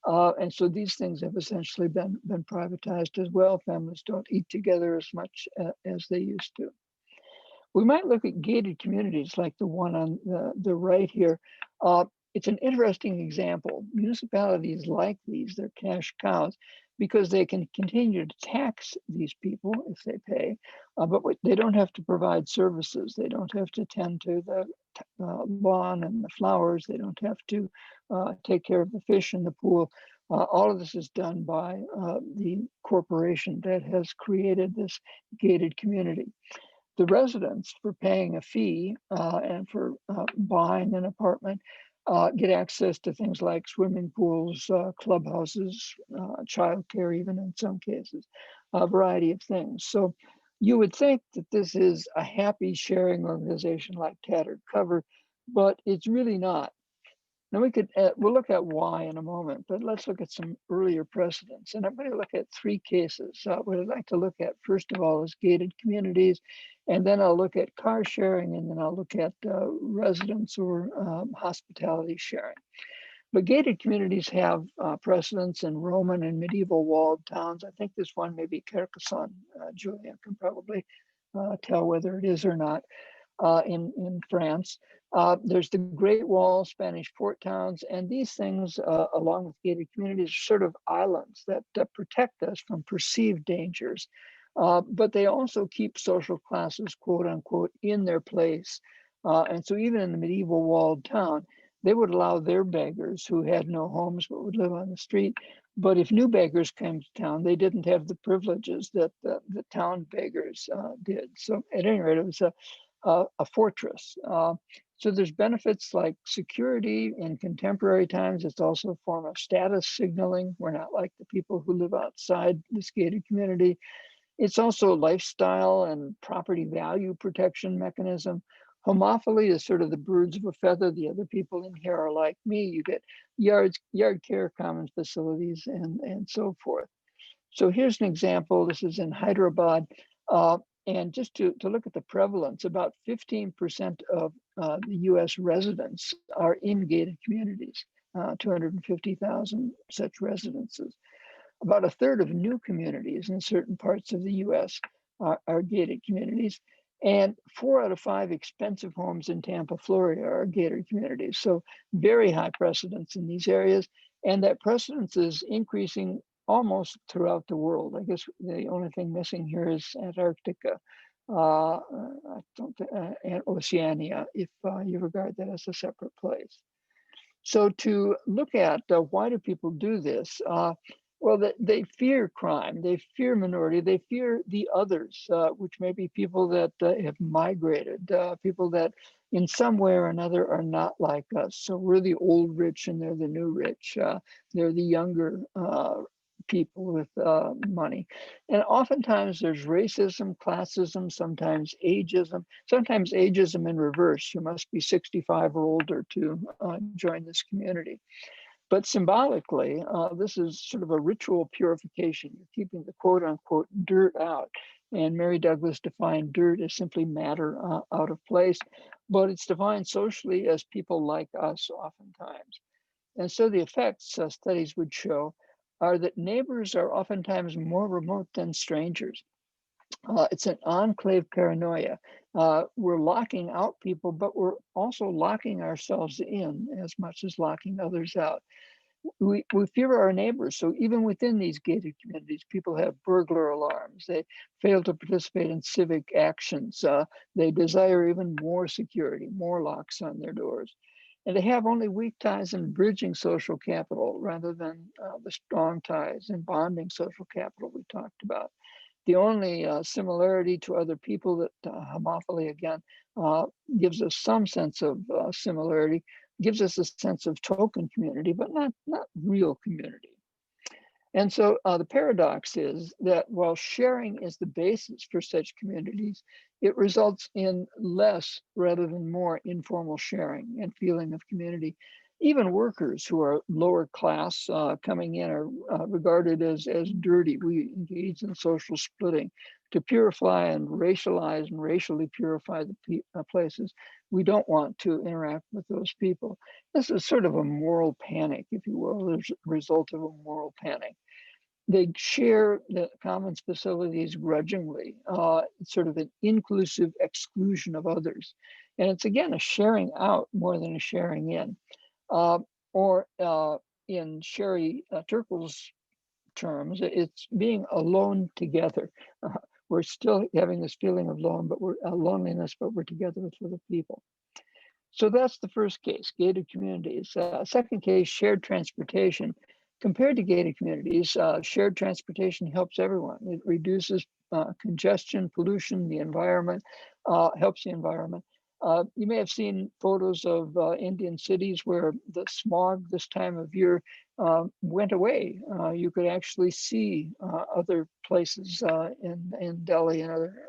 And so these things have essentially been privatized as well. Families don't eat together as much as they used to. We might look at gated communities like the one on the right here. It's an interesting example. Municipalities like these, they're cash cows, because they can continue to tax these people if they pay, but they don't have to provide services. They don't have to tend to the lawn and the flowers. They don't have to take care of the fish in the pool. All of this is done by the corporation that has created this gated community. The residents, for paying a fee and for buying an apartment, get access to things like swimming pools, clubhouses, childcare, even in some cases, a variety of things. So you would think that this is a happy sharing organization like Tattered Cover, but it's really not. Now we'll look at why in a moment, but let's look at some earlier precedents. And I'm going to look at three cases. What I'd like to look at, first of all, is gated communities, and then I'll look at car sharing, and then I'll look at residence or hospitality sharing. But gated communities have precedents in Roman and medieval walled towns. I think this one may be Carcassonne. Julia can probably tell whether it is or not. In France. There's the Great Wall, Spanish port towns, and these things, along with gated communities, are sort of islands that protect us from perceived dangers. But they also keep social classes, quote unquote, in their place. And so even in the medieval walled town, they would allow their beggars who had no homes but would live on the street. But if new beggars came to town, they didn't have the privileges that the town beggars did. So at any rate, it was a fortress. So there's benefits like security in contemporary times. It's also a form of status signaling. We're not like the people who live outside this gated community. It's also a lifestyle and property value protection mechanism. Homophily is sort of the birds of a feather. The other people in here are like me. You get yard care, common facilities, and so forth. So here's an example. This is in Hyderabad. And just to look at the prevalence, about 15% of the US residents are in gated communities, 250,000 such residences. About a third of new communities in certain parts of the US are gated communities. And 4 out of 5 expensive homes in Tampa, Florida are gated communities. So very high precedence in these areas. And that precedence is increasing almost throughout the world. I guess the only thing missing here is Antarctica. I don't and Oceania, if you regard that as a separate place. So to look at why do people do this? Well, they fear crime, they fear minority, they fear the others, which may be people that have migrated, people that in some way or another are not like us. So we're the old rich and they're the new rich. They're the younger people with money. And oftentimes there's racism, classism, sometimes ageism in reverse. You must be 65 or older to join this community. But symbolically, this is sort of a ritual purification. You're keeping the quote unquote dirt out. And Mary Douglas defined dirt as simply matter out of place, but it's defined socially as people like us oftentimes. And so the effects studies would show are that neighbors are oftentimes more remote than strangers. It's an enclave paranoia. We're locking out people, but we're also locking ourselves in as much as locking others out. We fear our neighbors. So even within these gated communities, people have burglar alarms. They fail to participate in civic actions. They desire even more security, more locks on their doors. And they have only weak ties in bridging social capital rather than the strong ties in bonding social capital we talked about. The only similarity to other people that homophily, again, gives us some sense of similarity, gives us a sense of token community, but not real community. And so the paradox is that while sharing is the basis for such communities, it results in less rather than more informal sharing and feeling of community. Even workers who are lower class coming in are regarded as dirty. We engage in social splitting to purify and racialize and racially purify the places. We don't want to interact with those people. This is sort of a moral panic, if you will, as a result of a moral panic. They share the commons facilities grudgingly, sort of an inclusive exclusion of others. And it's again a sharing out more than a sharing in. Or in Sherry Turkle's terms, it's being alone together. We're still having this feeling of loneliness, but we're together with other people. So that's the first case, gated communities. Second case, shared transportation. Compared to gated communities, shared transportation helps everyone. It reduces congestion, pollution, the environment, helps the environment. You may have seen photos of Indian cities where the smog this time of year went away. You could actually see other places in Delhi and other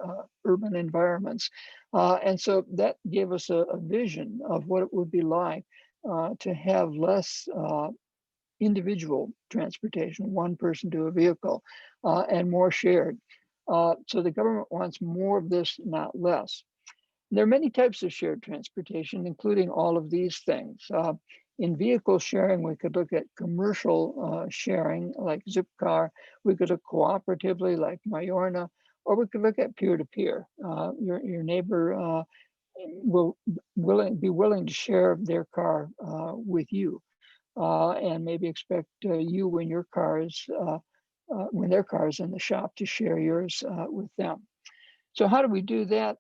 urban environments. And so that gave us a vision of what it would be like to have less individual transportation, one person to a vehicle, and more shared. So the government wants more of this, not less. There are many types of shared transportation, including all of these things. In vehicle sharing, we could look at commercial sharing like Zipcar. We could look cooperatively like Mayorna, or we could look at peer-to-peer. Your neighbor will be willing to share their car with you, and maybe expect you when your car is when their car is in the shop to share yours with them. So how do we do that?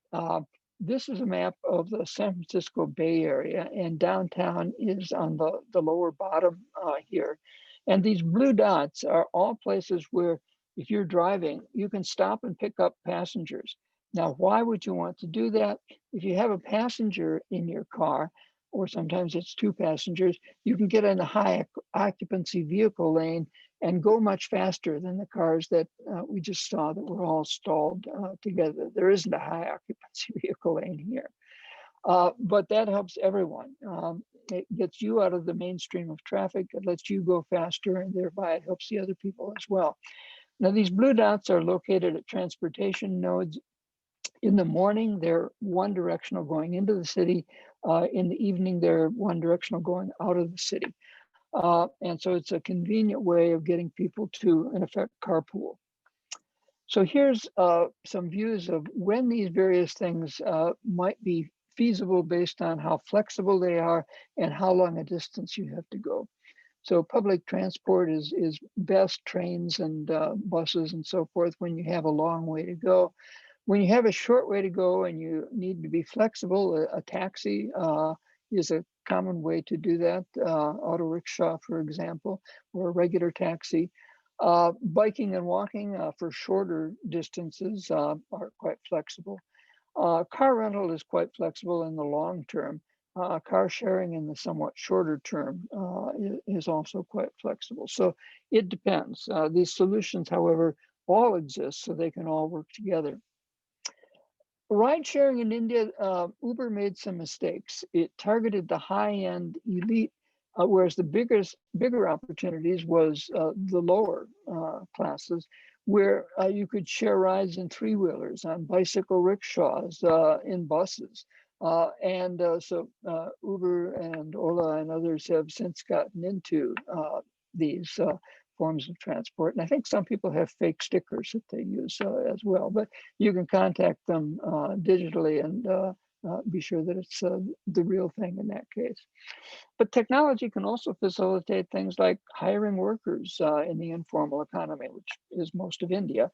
This is a map of the San Francisco Bay Area, and downtown is on the lower bottom here. And these blue dots are all places where if you're driving, you can stop and pick up passengers. Now, why would you want to do that? If you have a passenger in your car, or sometimes it's 2 passengers, you can get in a high occupancy vehicle lane and go much faster than the cars that we just saw that were all stalled together. There isn't a high occupancy vehicle lane here, but that helps everyone. It gets you out of the mainstream of traffic, it lets you go faster, and thereby it helps the other people as well. Now, these blue dots are located at transportation nodes. In the morning, they're one directional going into the city. In the evening, they're one directional going out of the city. And so it's a convenient way of getting people to, in effect, carpool. So here's some views of when these various things might be feasible based on how flexible they are and how long a distance you have to go. So public transport is best, trains and buses and so forth, when you have a long way to go. When you have a short way to go and you need to be flexible, a taxi is a common way to do that. Auto rickshaw, for example, or a regular taxi. Biking and walking for shorter distances are quite flexible. Car rental is quite flexible in the long term. Car sharing in the somewhat shorter term is also quite flexible. So it depends. These solutions, however, all exist, so they can all work together. Ride sharing in India, Uber made some mistakes. It targeted the high-end elite, whereas the bigger opportunities was the lower classes, where you could share rides in three-wheelers, on bicycle rickshaws, in buses. So Uber and Ola and others have since gotten into these forms of transport. And I think some people have fake stickers that they use as well, but you can contact them digitally and be sure that it's the real thing in that case. But technology can also facilitate things like hiring workers in the informal economy, which is most of India,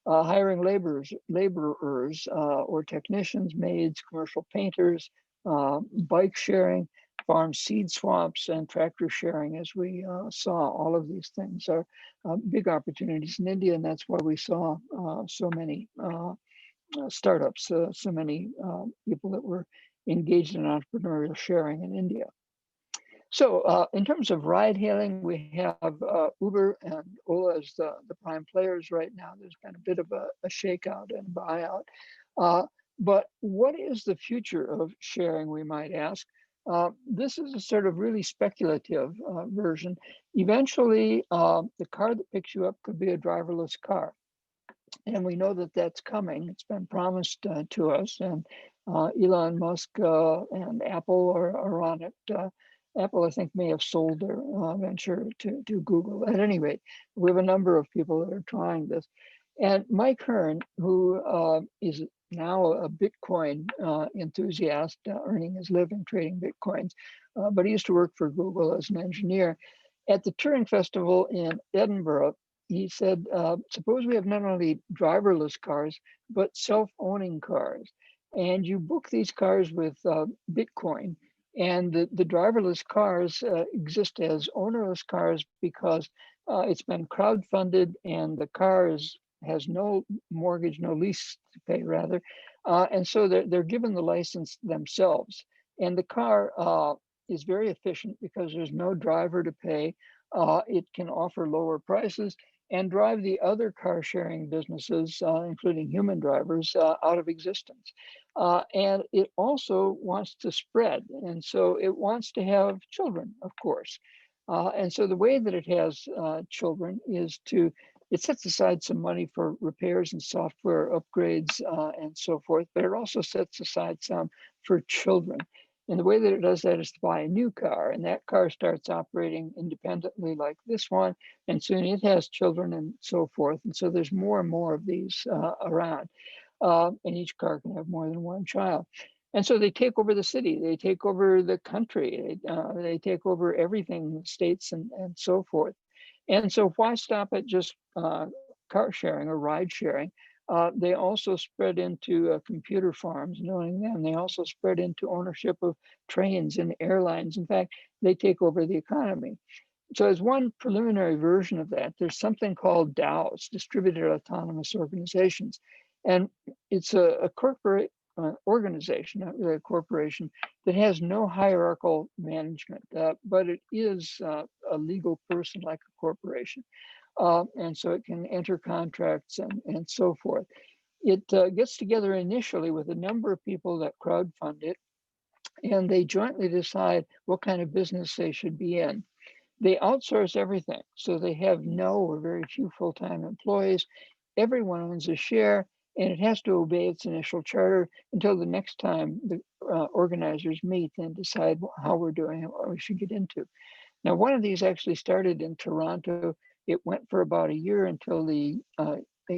hiring laborers or technicians, maids, commercial painters, bike sharing, farm seed swaps, and tractor sharing, as we saw. All of these things are big opportunities in India, and that's why we saw so many startups, so many people that were engaged in entrepreneurial sharing in India. So in terms of ride hailing, we have Uber and Ola as the prime players right now. There's been a bit of a shakeout and buyout. But what is the future of sharing, we might ask? This is a sort of really speculative version. Eventually, the car that picks you up could be a driverless car. And we know that that's coming. It's been promised to us. And Elon Musk and Apple are on it. Apple, I think, may have sold their venture to Google. At any rate, we have a number of people that are trying this. And Mike Hearn, who is now a Bitcoin enthusiast, earning his living trading Bitcoins, but he used to work for Google as an engineer. At the Turing Festival in Edinburgh, he said, suppose we have not only driverless cars, but self-owning cars. And you book these cars with Bitcoin. And the driverless cars exist as ownerless cars because it's been crowdfunded and the car has no mortgage, no lease to pay rather. And so they're given the license themselves. And the car is very efficient because there's no driver to pay. It can offer lower prices and drive the other car sharing businesses, including human drivers, out of existence. And it also wants to spread. And so it wants to have children, of course. And so the way that it has children is it sets aside some money for repairs and software upgrades and so forth, but it also sets aside some for children. And the way that it does that is to buy a new car, and that car starts operating independently like this one, and soon it has children and so forth. And so there's more and more of these around, and each car can have more than one child. And so they take over the city, they take over the country, they take over everything, states and so forth. And so why stop at just car sharing or ride sharing? They also spread into computer farms, knowing them. They also spread into ownership of trains and airlines. In fact, they take over the economy. So as one preliminary version of that, there's something called DAOs, Distributed Autonomous Organizations. And it's a corporate organization, not really a corporation, that has no hierarchical management, but it is a legal person like a corporation. And so it can enter contracts and so forth. It gets together initially with a number of people that crowdfund it, and they jointly decide what kind of business they should be in. They outsource everything, so they have no or very few full-time employees. Everyone owns a share, and it has to obey its initial charter until the next time the organizers meet and decide how we're doing and what we should get into. Now, one of these actually started in Toronto. It went for about a year until the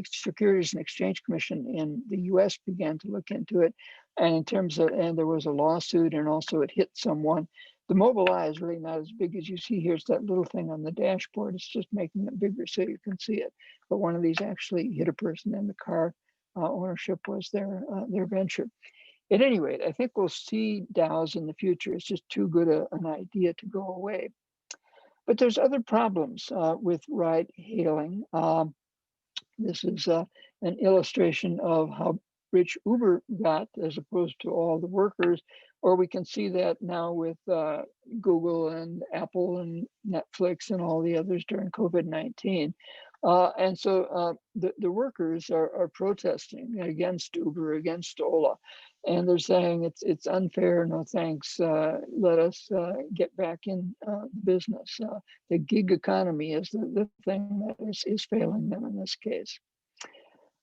Securities and Exchange Commission in the US began to look into it. And in terms of, and there was a lawsuit, and also it hit someone. The mobile eye is really not as big as you see here. It's that little thing on the dashboard. It's just making it bigger so you can see it. But one of these actually hit a person, and the car ownership was their venture. At any rate, I think we'll see DAOs in the future. It's just too good an idea to go away. But there's other problems with ride hailing. This is an illustration of how rich Uber got as opposed to all the workers, or we can see that now with Google and Apple and Netflix and all the others during COVID-19. And so the workers are protesting against Uber, against Ola, and they're saying it's unfair, no thanks, let us get back in the business. The gig economy is the thing that is failing them in this case.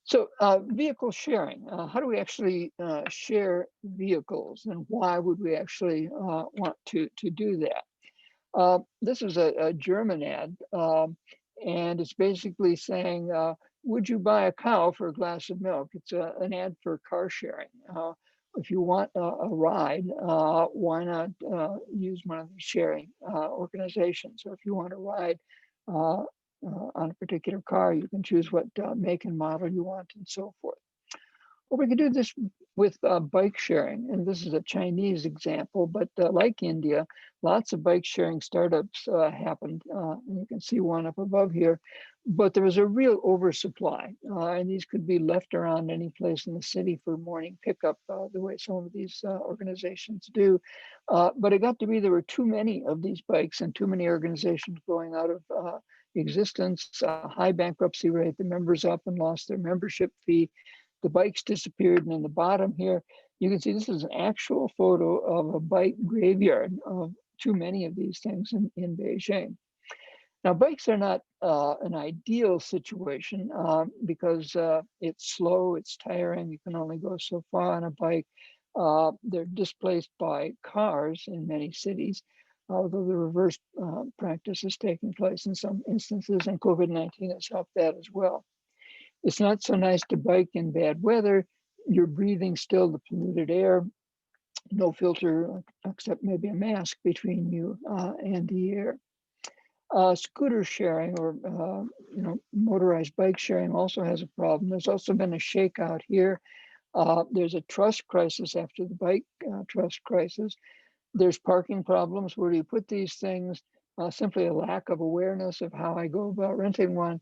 So vehicle sharing, how do we actually share vehicles, and why would we actually want to do that? This is a German ad, and it's basically saying, would you buy a cow for a glass of milk? It's an ad for car sharing. If you want a ride, why not use one of these sharing organizations? Or if you want a ride on a particular car, you can choose what make and model you want, and so forth. Or we could do this with bike sharing, and this is a Chinese example, but like India, lots of bike sharing startups happened, and you can see one up above here, but there was a real oversupply, and these could be left around any place in the city for morning pickup, the way some of these organizations do, but it got to be there were too many of these bikes and too many organizations going out of existence, high bankruptcy rate, the members up and lost their membership fee. The bikes disappeared, and in the bottom here, you can see this is an actual photo of a bike graveyard of too many of these things in Beijing. Now, bikes are not an ideal situation because it's slow, it's tiring, you can only go so far on a bike. They're displaced by cars in many cities, although the reverse practice is taking place in some instances, and COVID-19 has helped that as well. It's not so nice to bike in bad weather. You're breathing still the polluted air, no filter except maybe a mask between you and the air. Scooter sharing or motorized bike sharing also has a problem. There's also been a shakeout here. There's a trust crisis after the bike trust crisis. There's parking problems. Where do you put these things? Simply a lack of awareness of how I go about renting one.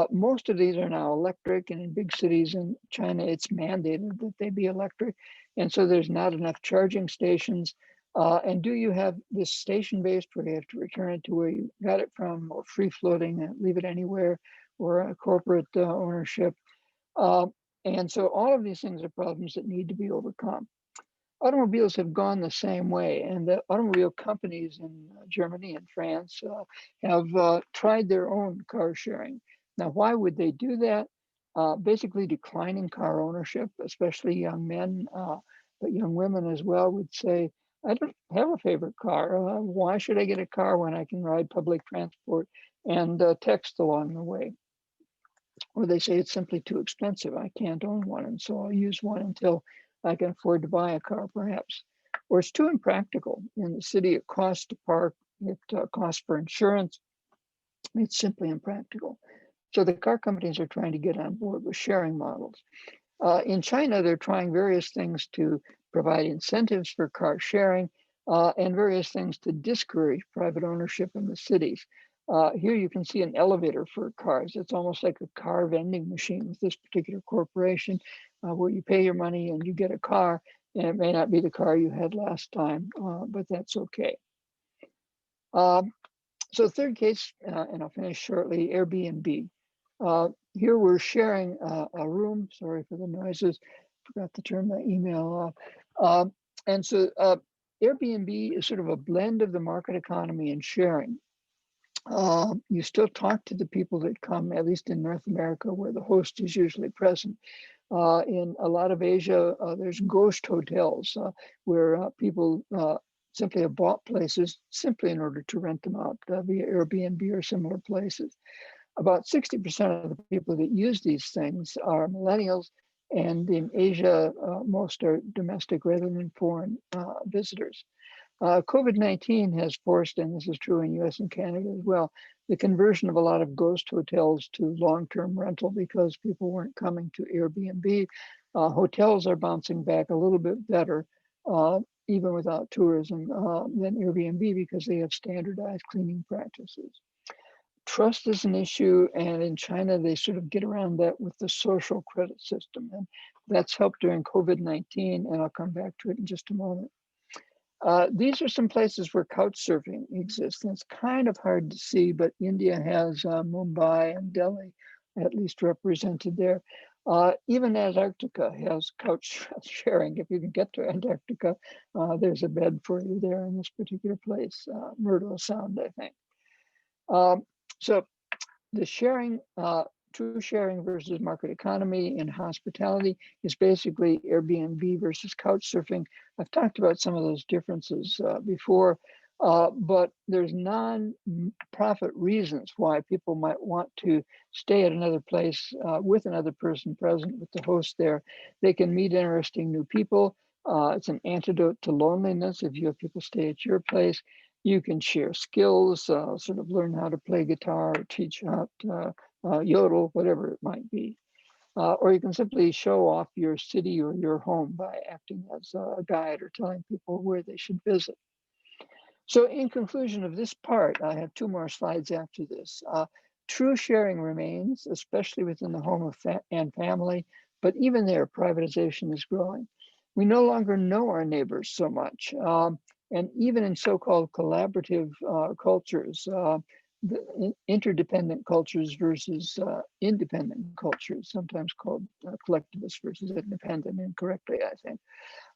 Most of these are now electric, and in big cities in China, it's mandated that they be electric. And so there's not enough charging stations. And do you have this station-based where you have to return it to where you got it from, or free-floating and leave it anywhere, or a corporate ownership? And so all of these things are problems that need to be overcome. Automobiles have gone the same way, and the automobile companies in Germany and France have tried their own car sharing. Now, why would they do that? Basically declining car ownership, especially young men, but young women as well would say, I don't have a favorite car. Why should I get a car when I can ride public transport and text along the way? Or they say it's simply too expensive. I can't own one, and so I'll use one until I can afford to buy a car, perhaps. Or it's too impractical. In the city, it costs to park, it costs for insurance. It's simply impractical. So the car companies are trying to get on board with sharing models. In China, they're trying various things to provide incentives for car sharing and various things to discourage private ownership in the cities. Here you can see an elevator for cars. It's almost like a car vending machine with this particular corporation where you pay your money and you get a car, and it may not be the car you had last time, but that's okay. So third case, and I'll finish shortly, Airbnb. Here we're sharing a room. Sorry for the noises. Forgot to turn my email off. And so Airbnb is sort of a blend of the market economy and sharing. You still talk to the people that come, at least in North America, where the host is usually present. In a lot of Asia, there's ghost hotels where people simply have bought places simply in order to rent them out via Airbnb or similar places. About 60% of the people that use these things are millennials, and in Asia, most are domestic rather than foreign visitors. COVID-19 has forced, and this is true in US and Canada as well, the conversion of a lot of ghost hotels to long-term rental because people weren't coming to Airbnb. Hotels are bouncing back a little bit better, even without tourism, than Airbnb because they have standardized cleaning practices. Trust is an issue, and in China, they sort of get around that with the social credit system, and that's helped during COVID-19, and I'll come back to it in just a moment. These are some places where couch surfing exists, and it's kind of hard to see, but India has Mumbai and Delhi at least represented there. Even Antarctica has couch sharing. If you can get to Antarctica, there's a bed for you there in this particular place, Myrtle Sound, I think. So the sharing, true sharing versus market economy in hospitality is basically Airbnb versus couch surfing. I've talked about some of those differences before, but there's non-profit reasons why people might want to stay at another place with another person present with the host there. They can meet interesting new people. It's an antidote to loneliness if you have people stay at your place. You can share skills, sort of learn how to play guitar, or teach how to yodel, whatever it might be. Or you can simply show off your city or your home by acting as a guide or telling people where they should visit. So in conclusion of this part, I have 2 more slides after this. True sharing remains, especially within the home and family, but even there, privatization is growing. We no longer know our neighbors so much. And even in so-called collaborative cultures, the interdependent cultures versus independent cultures, sometimes called collectivist versus independent incorrectly, I think.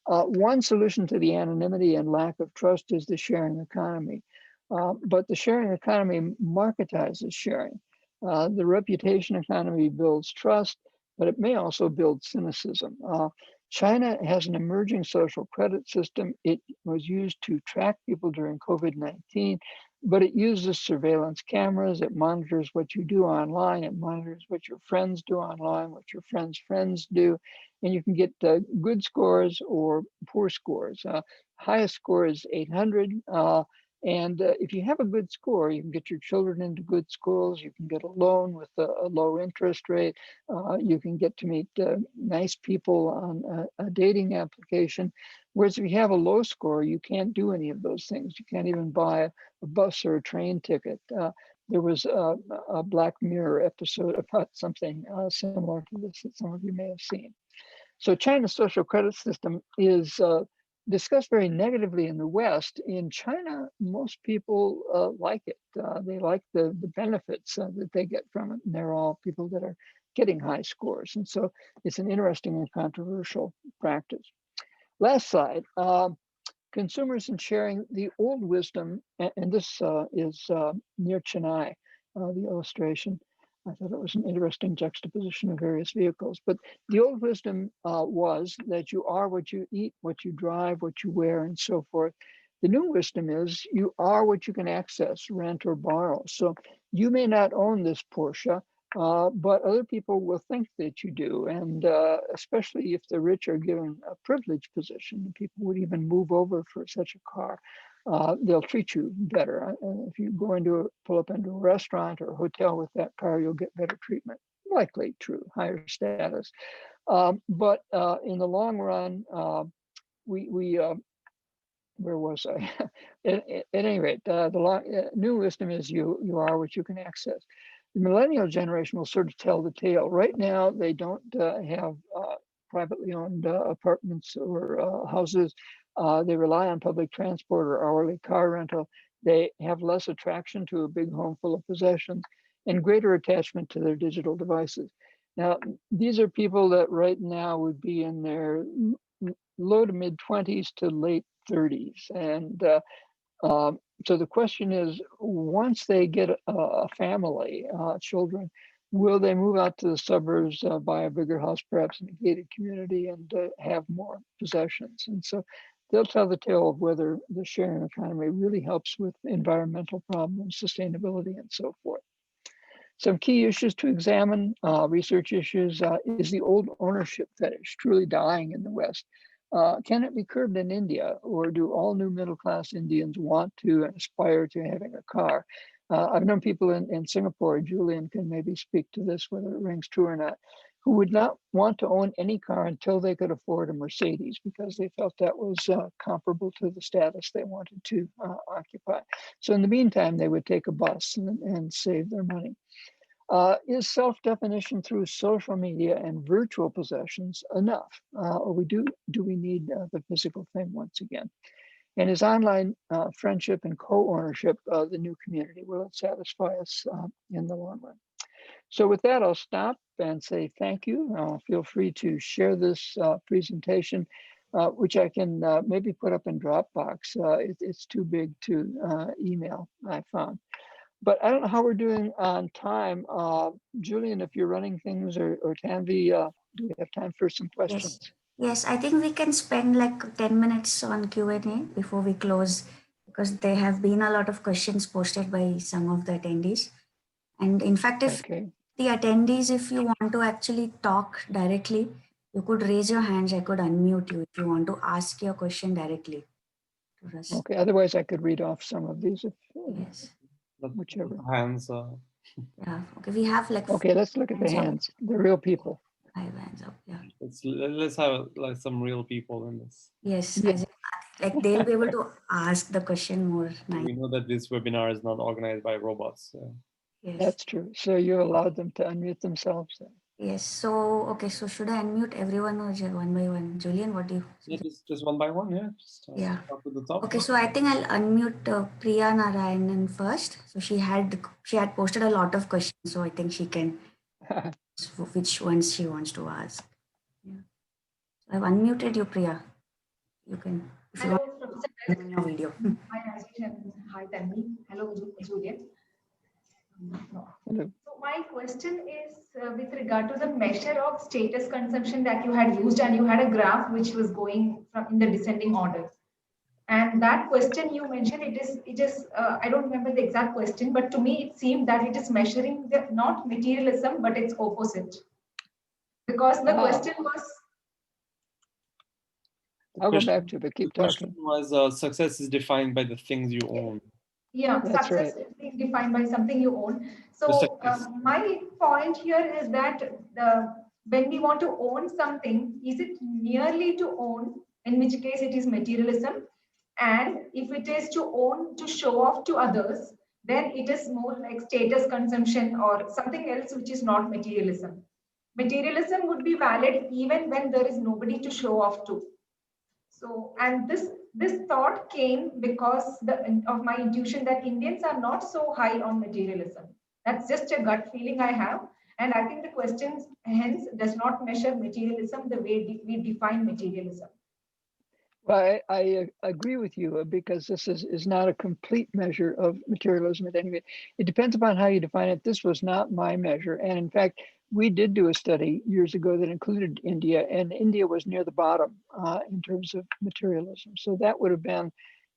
One solution to the anonymity and lack of trust is the sharing economy. But the sharing economy marketizes sharing. The reputation economy builds trust, but it may also build cynicism. China has an emerging social credit system. It was used to track people during COVID-19, but it uses surveillance cameras. It monitors what you do online. It monitors what your friends do online, what your friends' friends do. And you can get good scores or poor scores. Highest score is 800. And if you have a good score, you can get your children into good schools. You can get a loan with a low interest rate. You can get to meet nice people on a dating application. Whereas if you have a low score, you can't do any of those things. You can't even buy a bus or a train ticket. There was a Black Mirror episode about something similar to this that some of you may have seen. So China's social credit system is discussed very negatively in the West. In China, most people like it. They like the benefits that they get from it. And they're all people that are getting high scores. And so it's an interesting and controversial practice. Last slide. Consumers and sharing the old wisdom, and this is near Chennai, the illustration. I thought it was an interesting juxtaposition of various vehicles. But the old wisdom was that you are what you eat, what you drive, what you wear, and so forth. The new wisdom is you are what you can access, rent, or borrow. So you may not own this Porsche, but other people will think that you do. And especially if the rich are given a privileged position, people would even move over for such a car. They'll treat you better. If you pull up into a restaurant or a hotel with that car, you'll get better treatment. Likely true, higher status. But in the long run, where was I? At any rate, the new wisdom is you are what you can access. The millennial generation will sort of tell the tale. Right now, they don't have privately owned apartments or houses. They rely on public transport or hourly car rental. They have less attraction to a big home full of possessions and greater attachment to their digital devices. Now, these are people that right now would be in their low to mid 20s to late 30s. And so the question is, once they get a family, children, will they move out to the suburbs, buy a bigger house, perhaps in a gated community, and have more possessions? And so they'll tell the tale of whether the sharing economy really helps with environmental problems, sustainability, and so forth. Some key issues to examine, research issues, is the old ownership fetish truly dying in the West? Can it be curbed in India, or do all new middle-class Indians want to and aspire to having a car? I've known people in Singapore, Julian can maybe speak to this, whether it rings true or not, who would not want to own any car until they could afford a Mercedes because they felt that was comparable to the status they wanted to occupy. So in the meantime, they would take a bus and save their money. Is self-definition through social media and virtual possessions enough? Or do we need the physical thing once again? And is online friendship and co-ownership the new community? Will it satisfy us in the long run? So with that, I'll stop and say thank you. Feel free to share this presentation, which I can maybe put up in Dropbox. It's too big to email, I found. But I don't know how we're doing on time. Julian, if you're running things, or Tanvi, do we have time for some questions? Yes, I think we can spend like 10 minutes on Q&A before we close, because there have been a lot of questions posted by some of the attendees. And in fact, if the attendees, if you want to actually talk directly, you could raise your hands. I could unmute you if you want to ask your question directly to us. Okay, otherwise I could read off some of these. Yes. Whichever. Hands. Yeah, okay, we have like... Okay, let's look at the hands, the real people. 5 hands up, yeah. Let's have like some real people in this. Yes, like they'll be able to ask the question more nice. We know that this webinar is not organized by robots. So. Yes. That's true. So you allowed them to unmute themselves then. Yes. So, okay. So should I unmute everyone or just one by one? Julian, what do you? Yeah, just one by one. Yeah. Just, start to the top. Okay. So I think I'll unmute Priya Narayanan first. So she had posted a lot of questions. So I think she can which ones she wants to ask. Yeah. So I've unmuted you, Priya. You can. If you Hello, want Professor. your video. Hi, Ashish, and hi, Tanvi. Hello, Julian. Hello. So my question is with regard to the measure of status consumption that you had used, and you had a graph which was going from in the descending order. And that question you mentioned, it is I don't remember the exact question, but to me it seemed that it is measuring the not materialism, but its opposite. Because the question was... I'll go back to it, but keep talking. The question was success is defined by the things you own. Yeah, that's success right. is being defined by something you own. So my point here is that when we want to own something, is it merely to own, in which case it is materialism? And if it is to own to show off to others, then it is more like status consumption or something else which is not materialism. Materialism would be valid even when there is nobody to show off to. So, and this thought came because of my intuition that Indians are not so high on materialism. That's just a gut feeling I have. And I think the question hence does not measure materialism the way we define materialism. Well, I agree with you, because this is not a complete measure of materialism at any rate. It depends upon how you define it. This was not my measure. And in fact, we did do a study years ago that included India, and India was near the bottom in terms of materialism. So that would have been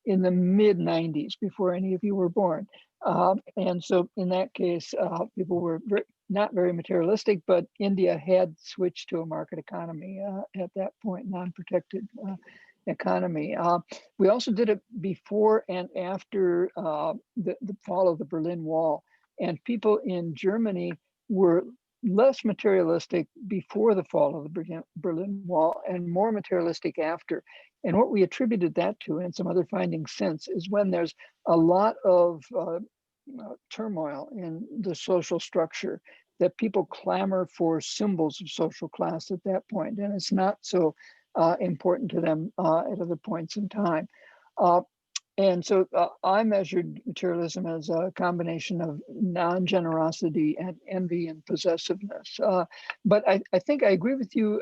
in the mid 90s before any of you were born. And so in that case, people were not very materialistic, but India had switched to a market economy at that point, non-protected economy. We also did it before and after the fall of the Berlin Wall. And people in Germany were less materialistic before the fall of the Berlin Wall and more materialistic after. And what we attributed that to, and some other findings since, is when there's a lot of turmoil in the social structure, that people clamor for symbols of social class at that point, and it's not so important to them at other points in time. And so I measured materialism as a combination of non-generosity and envy and possessiveness. But I think I agree with you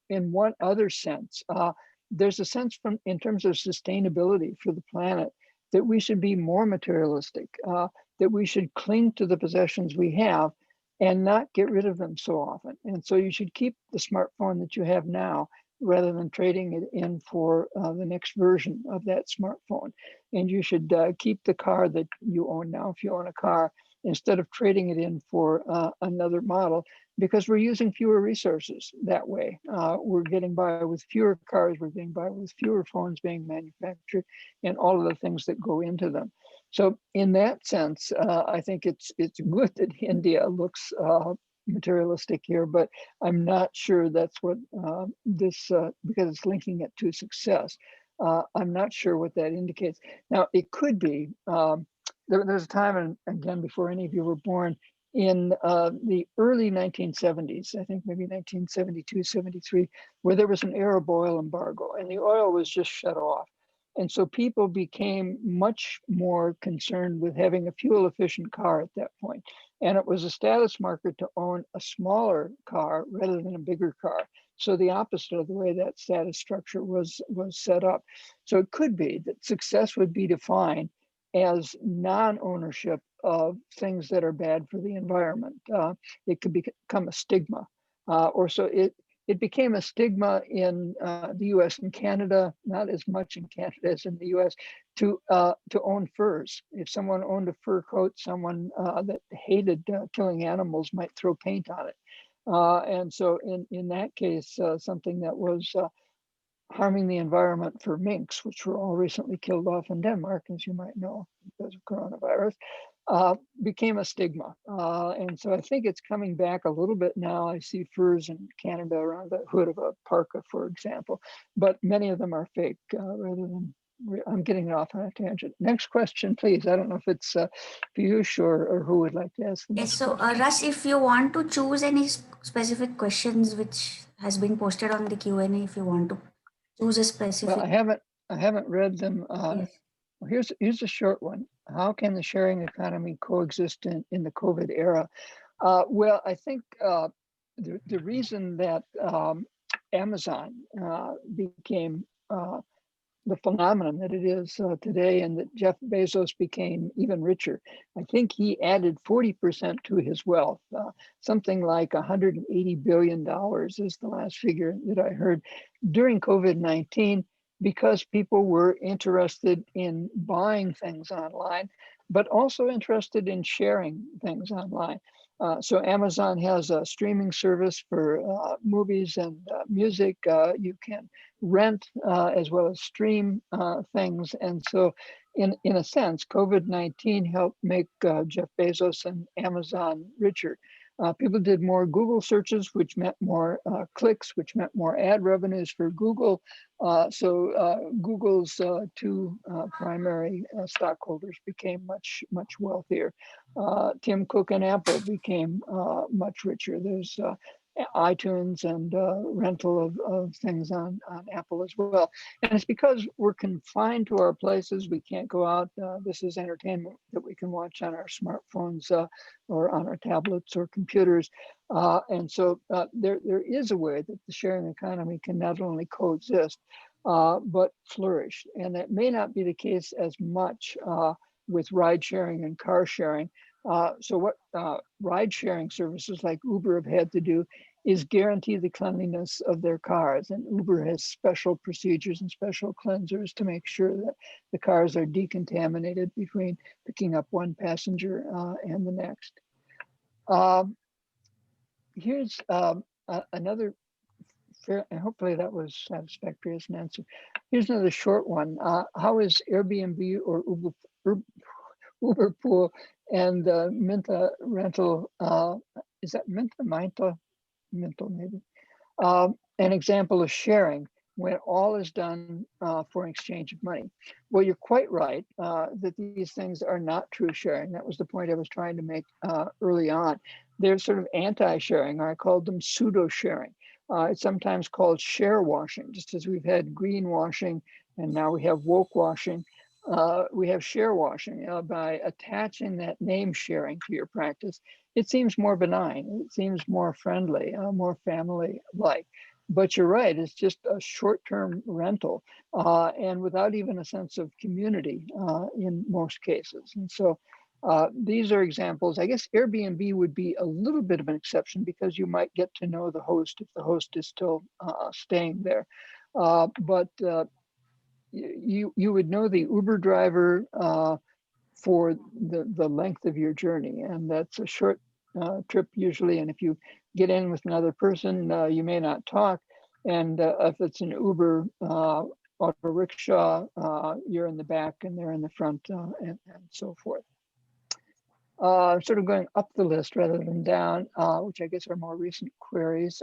in one other sense. There's a sense in terms of sustainability for the planet that we should be more materialistic, that we should cling to the possessions we have and not get rid of them so often. And so you should keep the smartphone that you have now, rather than trading it in for the next version of that smartphone. And you should keep the car that you own now, if you own a car, instead of trading it in for another model, because we're using fewer resources that way. We're getting by with fewer cars, we're getting by with fewer phones being manufactured, and all of the things that go into them. So in that sense, I think it's good that India looks materialistic here, but I'm not sure that's what this, because it's linking it to success. I'm not sure what that indicates. Now, it could be, there's a time, and again, before any of you were born, in the early 1970s, I think maybe 1972, 73, where there was an Arab oil embargo and the oil was just shut off. And so people became much more concerned with having a fuel efficient car at that point. And it was a status marker to own a smaller car rather than a bigger car. So the opposite of the way that status structure was set up. So it could be that success would be defined as non-ownership of things that are bad for the environment. It could become a stigma, or so it became a stigma in the U.S. and Canada, not as much in Canada as in the U.S., to own furs. If someone owned a fur coat, someone that hated killing animals might throw paint on it. And so in that case, something that was harming the environment for minks, which were all recently killed off in Denmark, as you might know, because of coronavirus, became a stigma. And so I think it's coming back a little bit now. I see furs in Canada around the hood of a parka, for example, but many of them are fake rather than, I'm getting off on a tangent. Next question, please. I don't know if it's Piyush or who would like to ask the next question. So Russ, if you want to choose any specific questions which has been posted on the Q&A, if you want to choose a specific. Well, I haven't read them. Yes. Well, here's a short one. How can the sharing economy coexist in the COVID era? Well, I think the reason that Amazon became the phenomenon that it is today, and that Jeff Bezos became even richer, I think he added 40% to his wealth. Something like $180 billion is the last figure that I heard during COVID-19, because people were interested in buying things online, but also interested in sharing things online. So Amazon has a streaming service for movies and music. You can rent as well as stream things. And so in a sense, COVID-19 helped make Jeff Bezos and Amazon richer. People did more Google searches, which meant more clicks, which meant more ad revenues for Google. So Google's two primary stockholders became much wealthier. Tim Cook and Apple became much richer. There's iTunes and rental of things on Apple as well. And it's because we're confined to our places. We can't go out. This is entertainment that we can watch on our smartphones or on our tablets or computers. And so there is a way that the sharing economy can not only coexist, but flourish. And that may not be the case as much with ride sharing and car sharing. So what ride sharing services like Uber have had to do is guarantee the cleanliness of their cars. And Uber has special procedures and special cleansers to make sure that the cars are decontaminated between picking up one passenger and the next. Here's another fair, and hopefully that was satisfactory as an answer. Here's another short one. How is Airbnb or Uber Pool and Minta Rental, is that Minta maybe, an example of sharing when all is done for an exchange of money? Well, you're quite right that these things are not true sharing. That was the point I was trying to make early on. They're sort of anti-sharing, or I called them pseudo-sharing. It's sometimes called share washing, just as we've had greenwashing and now we have woke washing. We have share washing by attaching that name sharing to your practice. It seems more benign. It seems more friendly, more family-like. But you're right, it's just a short-term rental and without even a sense of community in most cases. And so These are examples. I guess Airbnb would be a little bit of an exception because you might get to know the host if the host is still staying there. But you would know the Uber driver for the length of your journey, and that's a short trip usually. And if you get in with another person, you may not talk. And if it's an Uber auto rickshaw, you're in the back and they're in the front, and so forth. Sort of going up the list rather than down, which I guess are more recent queries.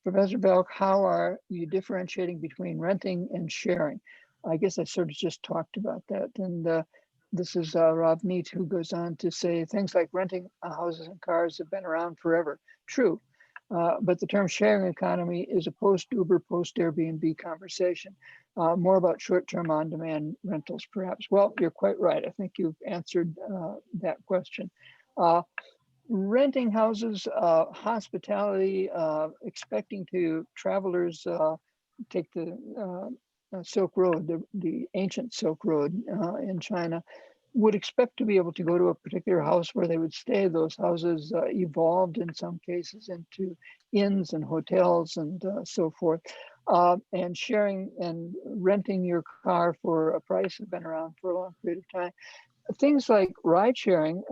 Professor Belk, how are you differentiating between renting and sharing? I guess I sort of just talked about that. And this is Rob Neat, who goes on to say things like renting houses and cars have been around forever. True, but the term sharing economy is a post-Uber, post-Airbnb conversation. More about short-term on-demand rentals, perhaps. Well, you're quite right. I think you've answered that question. Renting houses, hospitality, expecting to travelers take the Silk Road, the ancient Silk Road in China, would expect to be able to go to a particular house where they would stay. Those houses evolved in some cases into inns and hotels and so forth. And sharing and renting your car for a price have been around for a long period of time. Things like ride sharing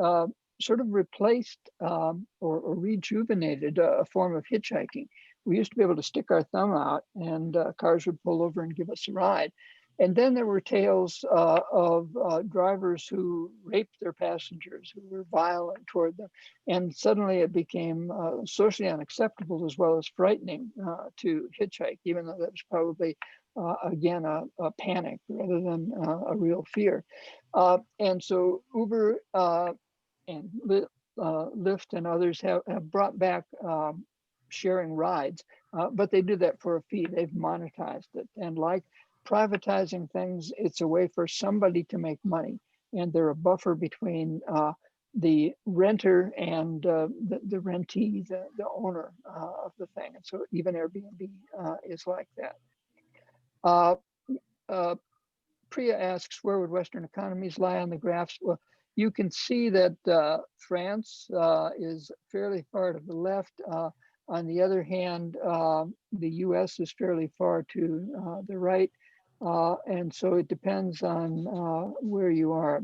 sort of replaced or rejuvenated a form of hitchhiking. We used to be able to stick our thumb out and cars would pull over and give us a ride. And then there were tales of drivers who raped their passengers, who were violent toward them. And suddenly it became socially unacceptable as well as frightening to hitchhike, even though that was probably, again, a panic rather than a real fear. And so Uber and Lyft and others have brought back sharing rides, but they do that for a fee. They've monetized it. And like privatizing things, it's a way for somebody to make money. And they're a buffer between the renter and the rentee, the owner of the thing. And so even Airbnb is like that. Priya asks, where would Western economies lie on the graphs? Well, you can see that France is fairly far to the left. On the other hand, the US is fairly far to the right. And so it depends on where you are.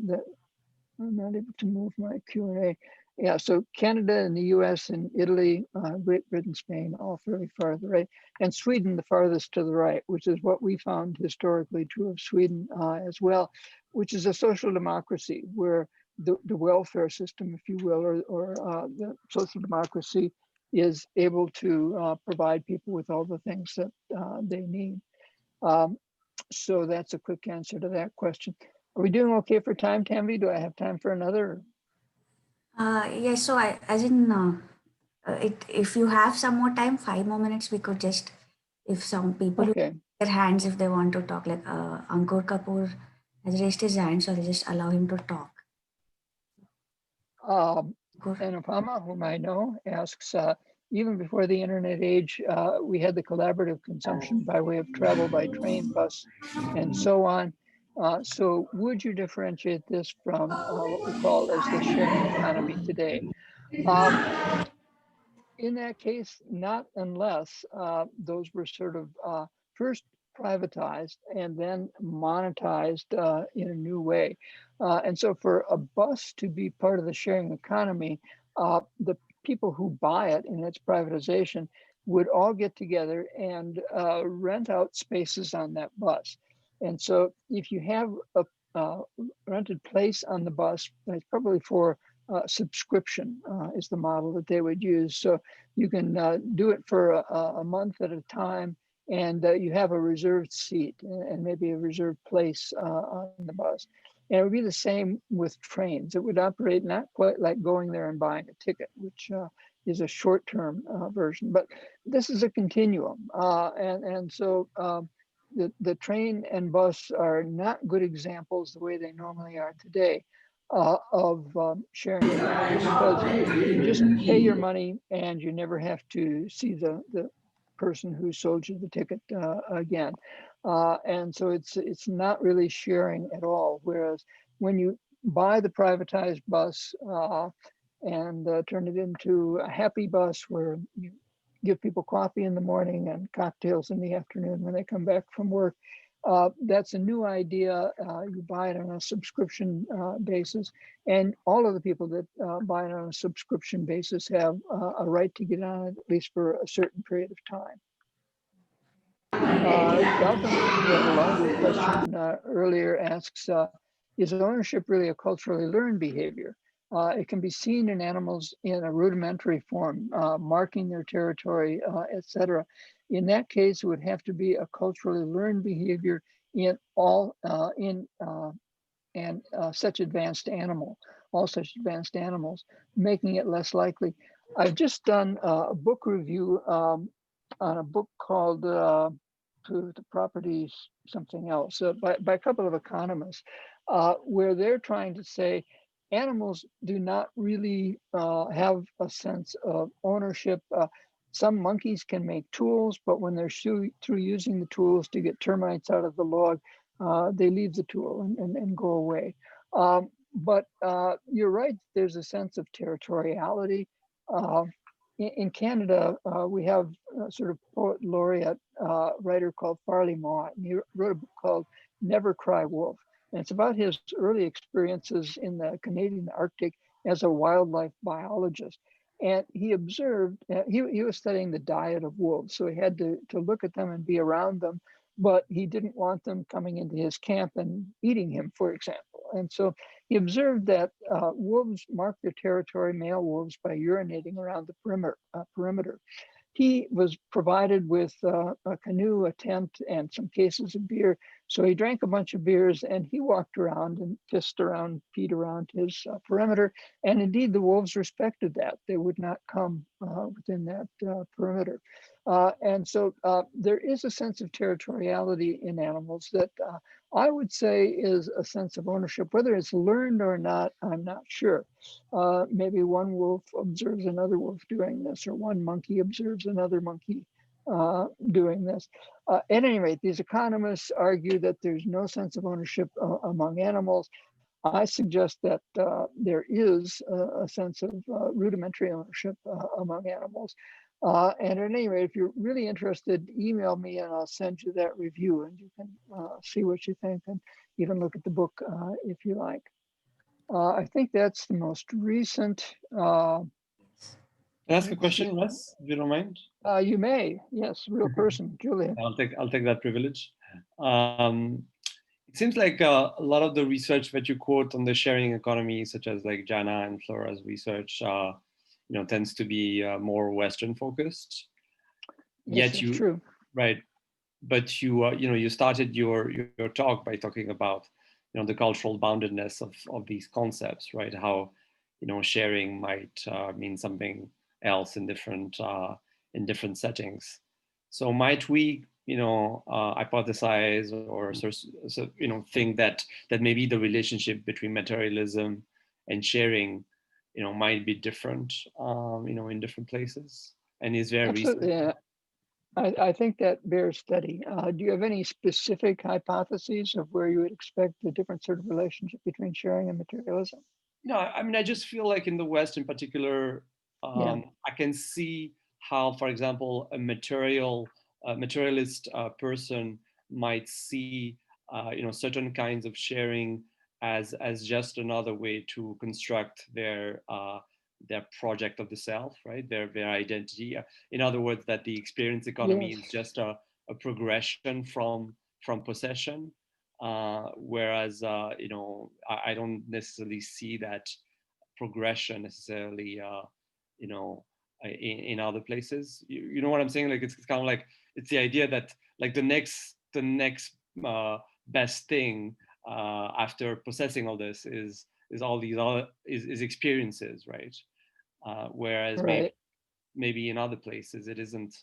I'm not able to move my Q&A. Yeah, so Canada and the US and Italy, Great Britain, Spain, all fairly far to the right. And Sweden, the farthest to the right, which is what we found historically true of Sweden as well, which is a social democracy where the welfare system, if you will, or the social democracy is able to provide people with all the things that they need. So that's a quick answer to that question. Are we doing okay for time, Tanvi? Do I have time for another? Yes, so as in, if you have some more time, 5 more minutes, we could just, if some people their hands, if they want to talk, like Ankur Kapoor has raised his hand, so they just allow him to talk. Anupama, whom I know, asks, even before the internet age, we had the collaborative consumption by way of travel by train, bus, and so on. So would you differentiate this from what we call as the sharing economy today? In that case, not unless those were sort of first privatized and then monetized in a new way. And so for a bus to be part of the sharing economy, the people who buy it in its privatization would all get together and rent out spaces on that bus. And so if you have a rented place on the bus, it's probably for subscription is the model that they would use. So you can do it for a month at a time, and you have a reserved seat and maybe a reserved place on the bus. And it would be the same with trains. It would operate not quite like going there and buying a ticket, which is a short-term version, but this is a continuum. And so the train and bus are not good examples the way they normally are today of sharing economy, because you just pay your money and you never have to see the person who sold you the ticket again. And so it's not really sharing at all. Whereas when you buy the privatized bus and turn it into a happy bus where you give people coffee in the morning and cocktails in the afternoon when they come back from work. That's a new idea. You buy it on a subscription basis, and all of the people that buy it on a subscription basis have a right to get on it, at least for a certain period of time. Malcolm, who had a longer question earlier, asks, is ownership really a culturally learned behavior? It can be seen in animals in a rudimentary form, marking their territory, etc. In that case, it would have to be a culturally learned behavior in all such advanced animals, making it less likely. I've just done a book review on a book called To the Properties something else by a couple of economists, where they're trying to say animals do not really have a sense of ownership. Some monkeys can make tools, but when they're through using the tools to get termites out of the log, they leave the tool and go away. But you're right, there's a sense of territoriality. In Canada, we have a sort of poet laureate writer called Farley Mott, and he wrote a book called Never Cry Wolf. And it's about his early experiences in the Canadian Arctic as a wildlife biologist. And he observed, he was studying the diet of wolves, so he had to look at them and be around them, but he didn't want them coming into his camp and eating him, for example. And so he observed that wolves mark their territory, male wolves, by urinating around the perimeter. He was provided with a canoe, a tent, and some cases of beer. So he drank a bunch of beers and he walked around and pissed around, peed around his perimeter. And indeed, the wolves respected that. They would not come within that perimeter. And so there is a sense of territoriality in animals that I would say is a sense of ownership. Whether it's learned or not, I'm not sure. Maybe one wolf observes another wolf doing this, or one monkey observes another monkey doing this. At any rate, these economists argue that there's no sense of ownership among animals. I suggest that there is a sense of rudimentary ownership among animals. And at any rate, if you're really interested, email me and I'll send you that review and you can see what you think and even look at the book if you like. I think that's the most recent. Can I ask a question, Russ, if you don't mind? You may, yes, real person, Julia. I'll take that privilege. It seems like a lot of the research that you quote on the sharing economy, such as like Jana and Flora's research, tends to be more Western focused. Yes, Yet you, true. Right? But you started your talk by talking about the cultural boundedness of these concepts, right? How sharing might mean something else in different settings. So might we hypothesize or think that maybe the relationship between materialism and sharing might be different in different places? And is there Absolutely, reason? yeah. I think that bears study. Do you have any specific hypotheses of where you would expect a different sort of relationship between sharing and materialism? No, I mean, I just feel like in the West in particular, I can see how, for example, a materialist person might see, certain kinds of sharing as just another way to construct their project of the self, right? Their identity. In other words, that the experience economy is just a progression from possession. Whereas I don't necessarily see that progression necessarily in other places. You know what I'm saying? Like it's kind of like it's the idea that like the next best thing after possessing all this is all these other is experiences, right? Whereas maybe in other places it isn't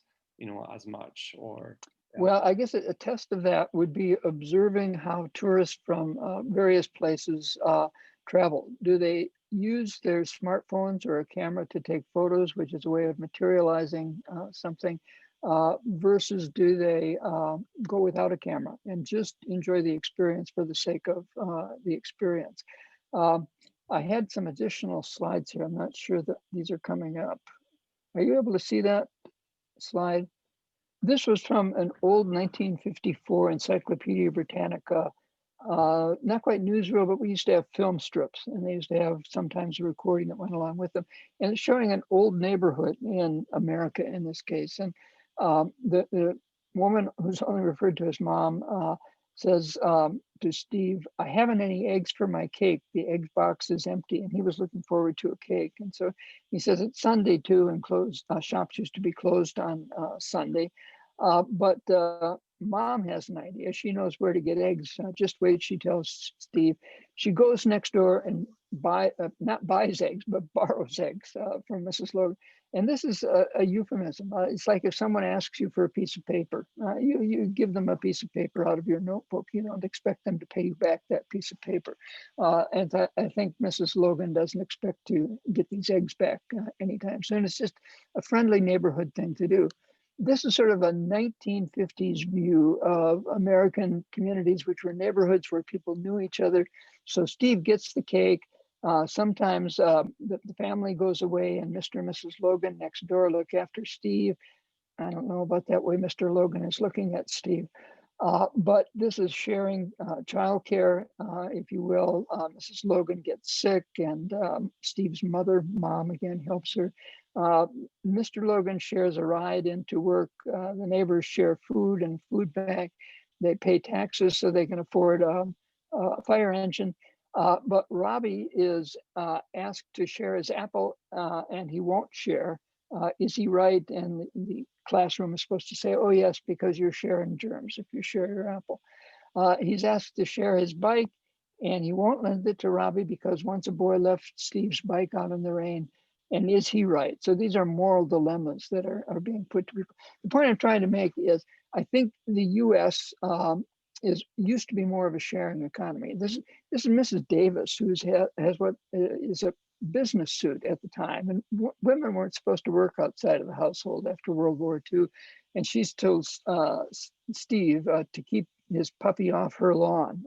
as much. Or well, I guess a test of that would be observing how tourists from various places travel. Do they use their smartphones or a camera to take photos, which is a way of materializing something, versus do they go without a camera and just enjoy the experience for the sake of the experience? I had some additional slides here. I'm not sure that these are coming up. Are you able to see that slide? This was from an old 1954 Encyclopedia Britannica, not quite newsreel, but we used to have film strips, and they used to have sometimes a recording that went along with them. And it's showing an old neighborhood in America in this case. And the woman who's only referred to as mom says to Steve, "I haven't any eggs for my cake. The egg box is empty." And he was looking forward to a cake. And so he says it's Sunday too, and shops used to be closed on Sunday. But mom has an idea. She knows where to get eggs. Just wait, she tells Steve. She goes next door and not buys eggs, but borrows eggs from Mrs. Logan. And this is a euphemism. It's like if someone asks you for a piece of paper, you give them a piece of paper out of your notebook. You don't expect them to pay you back that piece of paper. And I think Mrs. Logan doesn't expect to get these eggs back anytime soon. It's just a friendly neighborhood thing to do. This is sort of a 1950s view of American communities, which were neighborhoods where people knew each other. So Steve gets the cake. Sometimes the family goes away and Mr. and Mrs. Logan next door look after Steve. I don't know about that way Mr. Logan is looking at Steve. But this is sharing childcare, if you will. Mrs. Logan gets sick and Steve's mom again, helps her. Mr. Logan shares a ride into work. The neighbors share food and food bag. They pay taxes so they can afford a fire engine. But Robbie is asked to share his apple and he won't share. Is he right? And the classroom is supposed to say, "Oh yes, because you're sharing germs if you share your apple." He's asked to share his bike and he won't lend it to Robbie because once a boy left Steve's bike out in the rain. And is he right? So these are moral dilemmas that are being put to people. The point I'm trying to make is I think the US used to be more of a sharing economy. This is Mrs. Davis, who has what is a business suit at the time. And women weren't supposed to work outside of the household after World War II. And she's told Steve to keep his puppy off her lawn.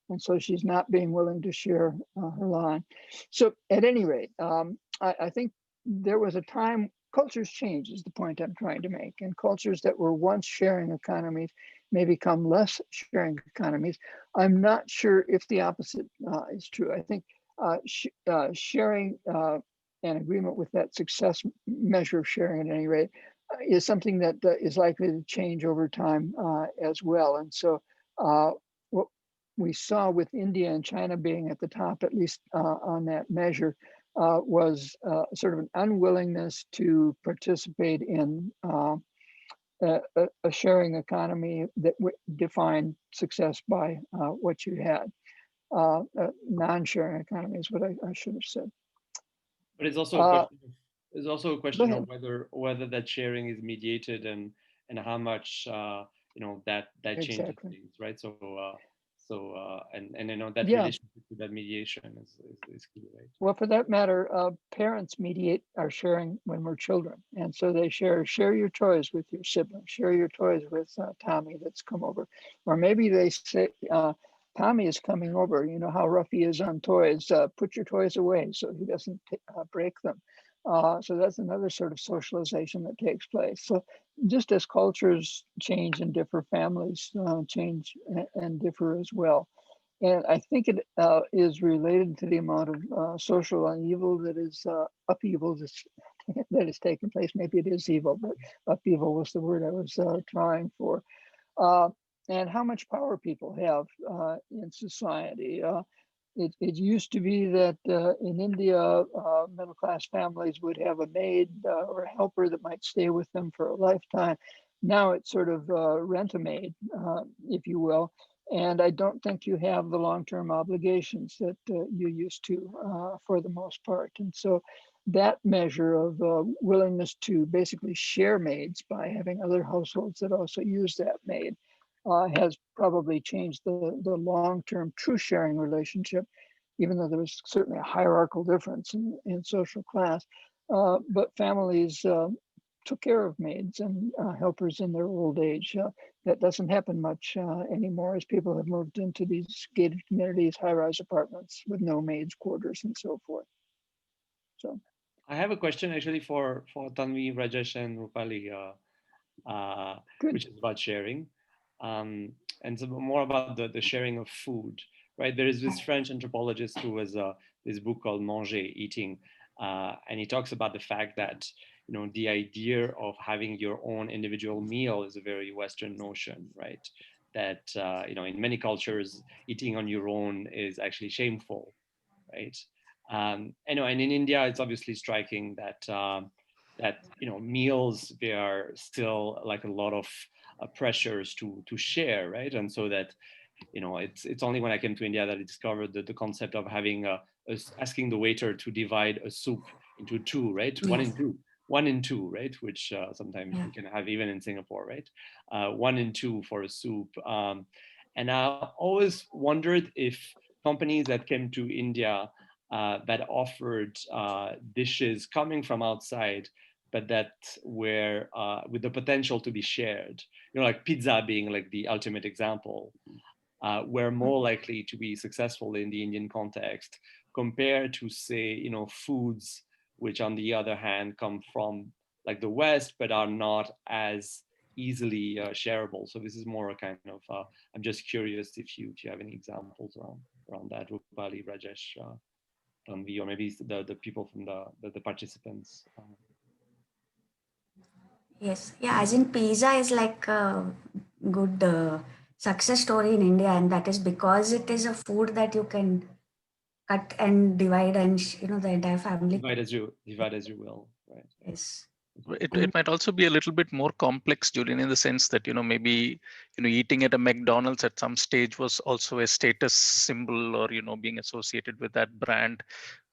And so she's not being willing to share her lawn. So at any rate, I think there was a time, cultures change is the point I'm trying to make. And cultures that were once sharing economies may become less sharing economies. I'm not sure if the opposite is true. I think sharing an agreement with that success measure of sharing at any rate is something that is likely to change over time as well. And so what we saw with India and China being at the top, at least on that measure, was sort of an unwillingness to participate in a sharing economy that would define success by what you had. Non-sharing economy is what I should have said. But it's also a question of whether that sharing is mediated and how much that changes things, right? And that relationship to that mediation is key, right? Well, for that matter, parents mediate our sharing when we're children, and so they share your toys with your sibling, share your toys with Tommy that's come over, or maybe they say, Tommy is coming over. You know how rough he is on toys. Put your toys away so he doesn't break them. So that's another sort of socialization that takes place. So just as cultures change and differ, families change and differ as well. And I think it is related to the amount of social upheaval that is that is taking place. Maybe it is evil, but upheaval was the word I was trying for. And how much power people have in society. It used to be that in India, middle-class families would have a maid or a helper that might stay with them for a lifetime. Now it's sort of rent-a-maid, if you will. And I don't think you have the long-term obligations that you used to for the most part. And so that measure of willingness to basically share maids by having other households that also use that maid has probably changed the long-term true sharing relationship, even though there was certainly a hierarchical difference in social class. But families took care of maids and helpers in their old age. That doesn't happen much anymore as people have moved into these gated communities, high-rise apartments with no maids' quarters and so forth. So, I have a question actually for Tanvi, Rajesh, and Rupali, which is about sharing, and so more about the sharing of food. Right, there is this French anthropologist who has this book called Manger, Eating, and he talks about the fact that the idea of having your own individual meal is a very Western notion, right? That in many cultures, eating on your own is actually shameful, right? And in India, it's obviously striking that meals, they are still like a lot of pressures to share, right? And so that it's only when I came to India that I discovered the concept of having asking the waiter to divide a soup into two, right? Yes. One in two, right? Which sometimes you can have even in Singapore, right? 1 and 2 for a soup. And I always wondered if companies that came to India that offered dishes coming from outside, but that were with the potential to be shared, like pizza being like the ultimate example, were more likely to be successful in the Indian context compared to, say, foods which on the other hand come from like the West, but are not as easily shareable. So this is more a kind of, I'm just curious if you have any examples around that, Rupali, Rajesh, Tanvi, or maybe the people from the participants. Yes, yeah, as in pizza is like a good success story in India, and that is because it is a food that you can cut and divide, and the entire family. Divide as you will, right? Yes. It might also be a little bit more complex, Julian, in the sense that maybe eating at a McDonald's at some stage was also a status symbol, or being associated with that brand.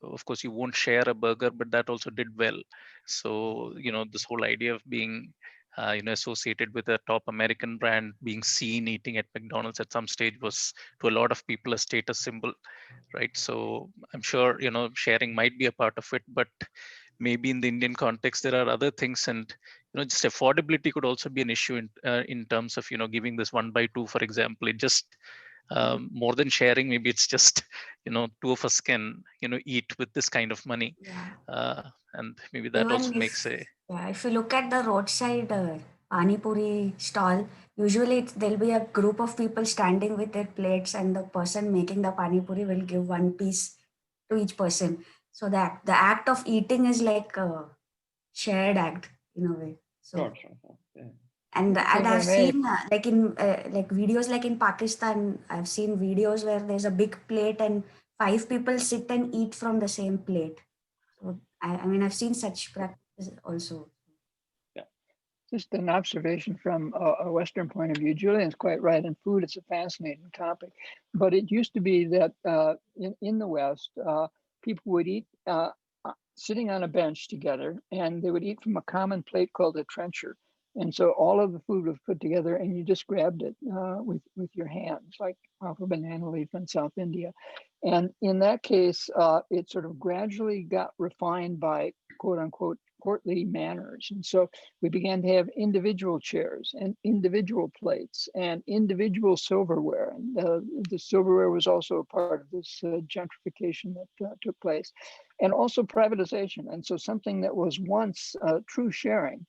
Of course, you won't share a burger, but that also did well. So this whole idea of being associated with a top American brand, being seen eating at McDonald's at some stage was to a lot of people a status symbol, right? So I'm sure sharing might be a part of it, but maybe in the Indian context there are other things, and just affordability could also be an issue in terms of giving this 1 by 2, for example. It just more than sharing, maybe it's just two of us can eat with this kind of money, and maybe that also makes a if you look at the roadside pani puri stall, usually there'll be a group of people standing with their plates, and the person making the pani puri will give one piece to each person. So that the act of eating is like a shared act in a way. So Sure. Yeah. and I've seen like in like videos like in Pakistan, I've seen videos where there's a big plate and 5 people sit and eat from the same plate. So I mean I've seen such practices also. Yeah. Just an observation from a Western point of view. Julian's quite right, and food is a fascinating topic. But it used to be that in the West, people would eat sitting on a bench together, and they would eat from a common plate called a trencher. And so all of the food was put together, and you just grabbed it with your hands, like off a banana leaf in South India. And in that case, it sort of gradually got refined by quote unquote courtly manners. And so we began to have individual chairs and individual plates and individual silverware. And the silverware was also a part of this gentrification that took place, and also privatization. And so something that was once true sharing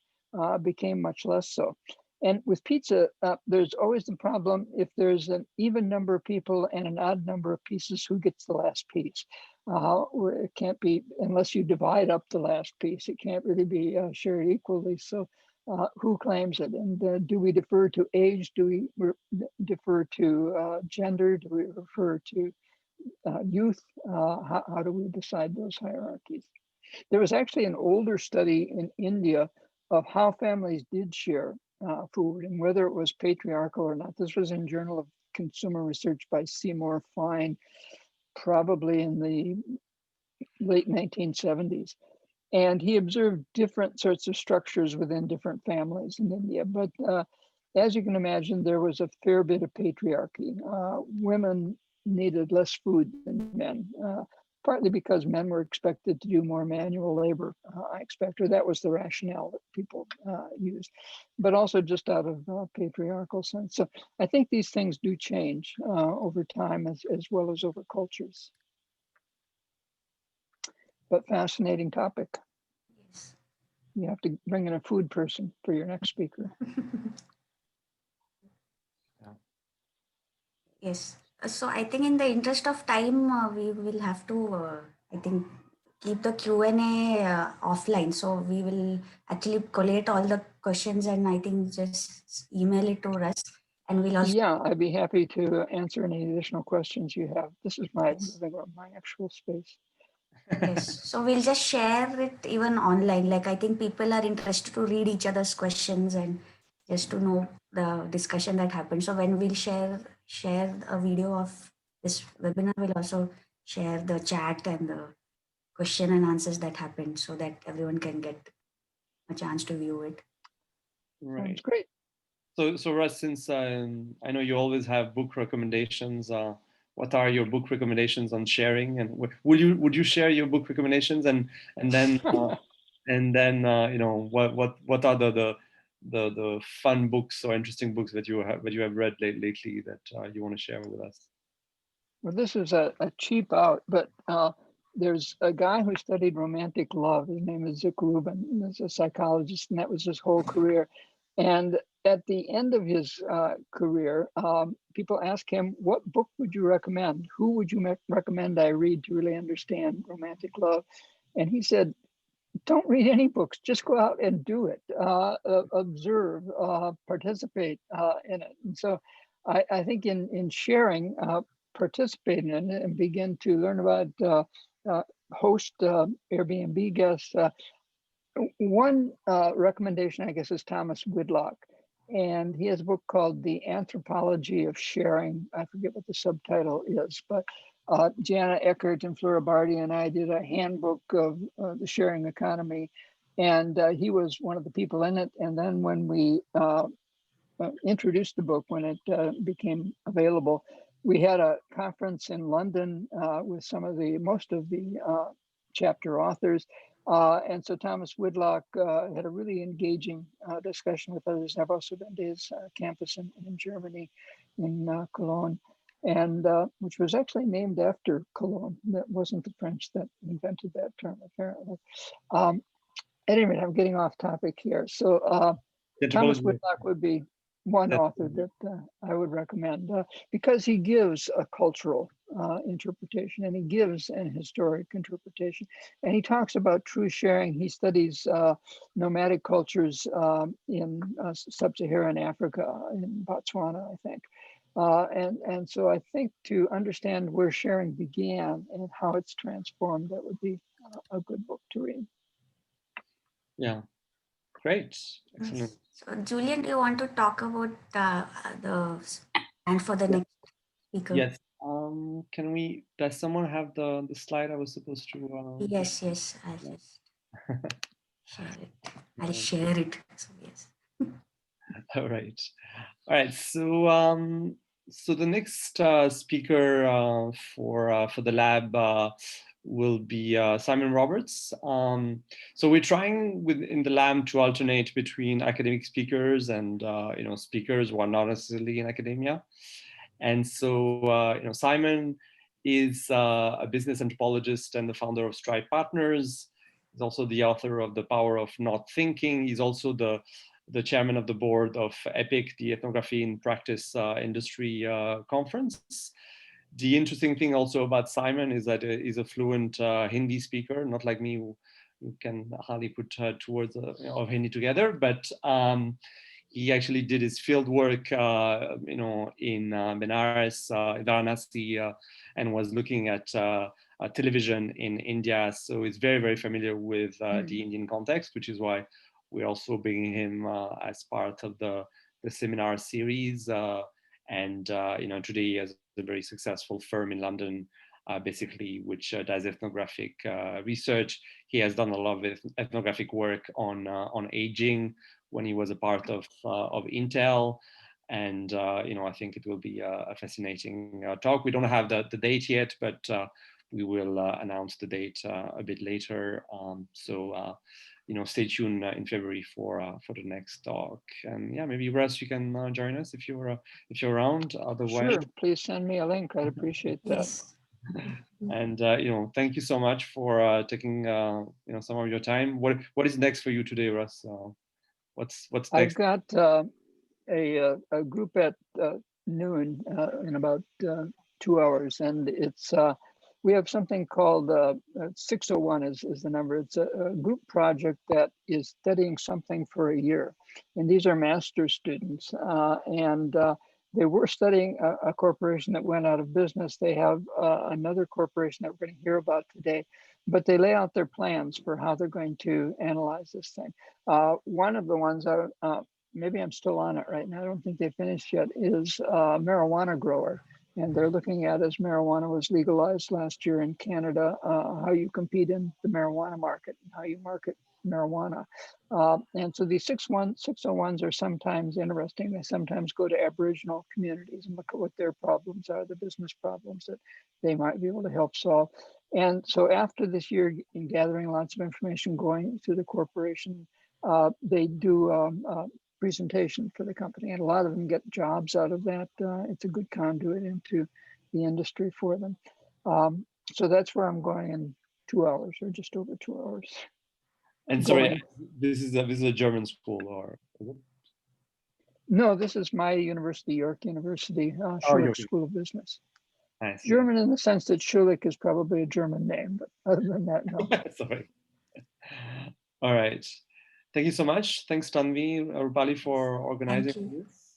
became much less so. And with pizza, there's always the problem if there's an even number of people and an odd number of pieces, who gets the last piece? It can't be, unless you divide up the last piece, it can't really be shared equally. So who claims it? And do we defer to age? Do we defer to gender? Do we refer to youth? How do we decide those hierarchies? There was actually an older study in India of how families did share food and whether it was patriarchal or not. This was in Journal of Consumer Research by Seymour Fine, probably in the late 1970s. And he observed different sorts of structures within different families in India. But as you can imagine, there was a fair bit of patriarchy. Women needed less food than men. partly because men were expected to do more manual labor, I expect, or that was the rationale that people used, but also just out of patriarchal sense. So I think these things do change over time as well as over cultures. But fascinating topic. Yes. You have to bring in a food person for your next speaker. Yes. So I think in the interest of time, we will have to, I think, keep the Q&A offline. So we will actually collate all the questions and I think just email it to us. And we'll also... Yeah, I'd be happy to answer any additional questions you have. This is my living room, my actual space. Yes. So we'll just share it even online. Like I think people are interested to read each other's questions and just to know the discussion that happened. So when we'll share a video of this webinar, we'll also share the chat and the question and answers that happened so that everyone can get a chance to view it. Right. Sounds great. So Russ, since I know you always have book recommendations, what are your book recommendations on sharing? And would you share your book recommendations and then you know what are the fun books or interesting books that you have read lately that you want to share with us? Well, this is a cheap out, but there's a guy who studied romantic love. His name is Zick Rubin. He's a psychologist, and that was his whole career. And at the end of his career, people ask him, what book would you recommend? Who would you recommend I read to really understand romantic love? And he said, don't read any books, just go out and do it, observe, participate in it. And so I think in sharing, participating in it and begin to learn about host Airbnb guests. One recommendation, I guess, is Thomas Whitlock. And he has a book called The Anthropology of Sharing. I forget what the subtitle is, but Jana Eckert and Flora Barty and I did a handbook of the sharing economy. And he was one of the people in it. And then when we introduced the book, when it became available, we had a conference in London with most of the chapter authors. And so Thomas Whitlock had a really engaging discussion with others. I've also been to his campus in Germany, in Cologne, and which was actually named after Cologne. That wasn't the French that invented that term, apparently. At any rate, I'm getting off topic here. So Thomas Whitlock would be one author that I would recommend because he gives a cultural interpretation and he gives an historic interpretation, and he talks about true sharing. He studies nomadic cultures in sub-Saharan Africa, in Botswana, I think. And so I think to understand where sharing began and how it's transformed, that would be a good book to read. Yeah, great, excellent. So Julian, do you want to talk about and for the next speaker? Yes. Does someone have the slide I was supposed to? Yes, I'll just share it. I'll share it. So yes. All right. So the next speaker for the lab will be Simon Roberts. So we're trying in the lab to alternate between academic speakers and speakers who are not necessarily in academia. And so Simon is a business anthropologist and the founder of Stripe Partners. He's also the author of The Power of Not Thinking. He's also the chairman of the board of EPIC, the Ethnography in Practice Industry Conference. The interesting thing also about Simon is that he's a fluent Hindi speaker, not like me, who can hardly put two words of Hindi together, but he actually did his field work, in Benares, Varanasi, and was looking at television in India. So he's very, very familiar with the Indian context, which is why we're also bringing him as part of the seminar series. Today he has a very successful firm in London, basically, which does ethnographic research. He has done a lot of ethnographic work on aging when he was a part of Intel. And I think it will be a fascinating talk. We don't have the date yet, but we will announce the date a bit later. So stay tuned in February for the next talk. And yeah, maybe Russ, you can join us if you're around. Otherwise, sure. Please send me a link. I'd appreciate that. Yes. And thank you so much for taking some of your time. What is next for you today, Russ? What's next? I've got a group at noon in about 2 hours, and it's we have something called 601 is the number. It's a group project that is studying something for a year, and these are master's students, and they were studying a corporation that went out of business. They have another corporation that we're going to hear about today, but they lay out their plans for how they're going to analyze this thing. One of the ones, maybe I'm still on it right now, I don't think they finished yet, is a marijuana grower. And they're looking at, as marijuana was legalized last year in Canada, how you compete in the marijuana market, and how you market marijuana. And so these 601s are sometimes interesting. They sometimes go to Aboriginal communities and look at what their problems are, the business problems that they might be able to help solve. And so after this year, in gathering lots of information, going through the corporation, they do presentation for the company, and a lot of them get jobs out of that. It's a good conduit into the industry for them. So that's where I'm going in 2 hours, or just over 2 hours. And sorry, this is a German school, or is it? No, this is my university, York University, Schulich School of Business. German in the sense that Schulich is probably a German name, but other than that, no. Sorry. All right. Thank you so much. Thanks, Tanvi, Rupali, for organizing this.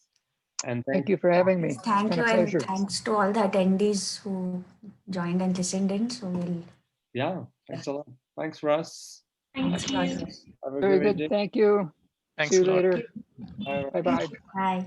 And thank you for having me. Thank you, and thanks to all the attendees who joined and listened in. So yeah, thanks a lot. Thanks, Russ. Thank you. Very good. Thank you. Thanks See you a lot. later. Bye. Bye-bye. Bye.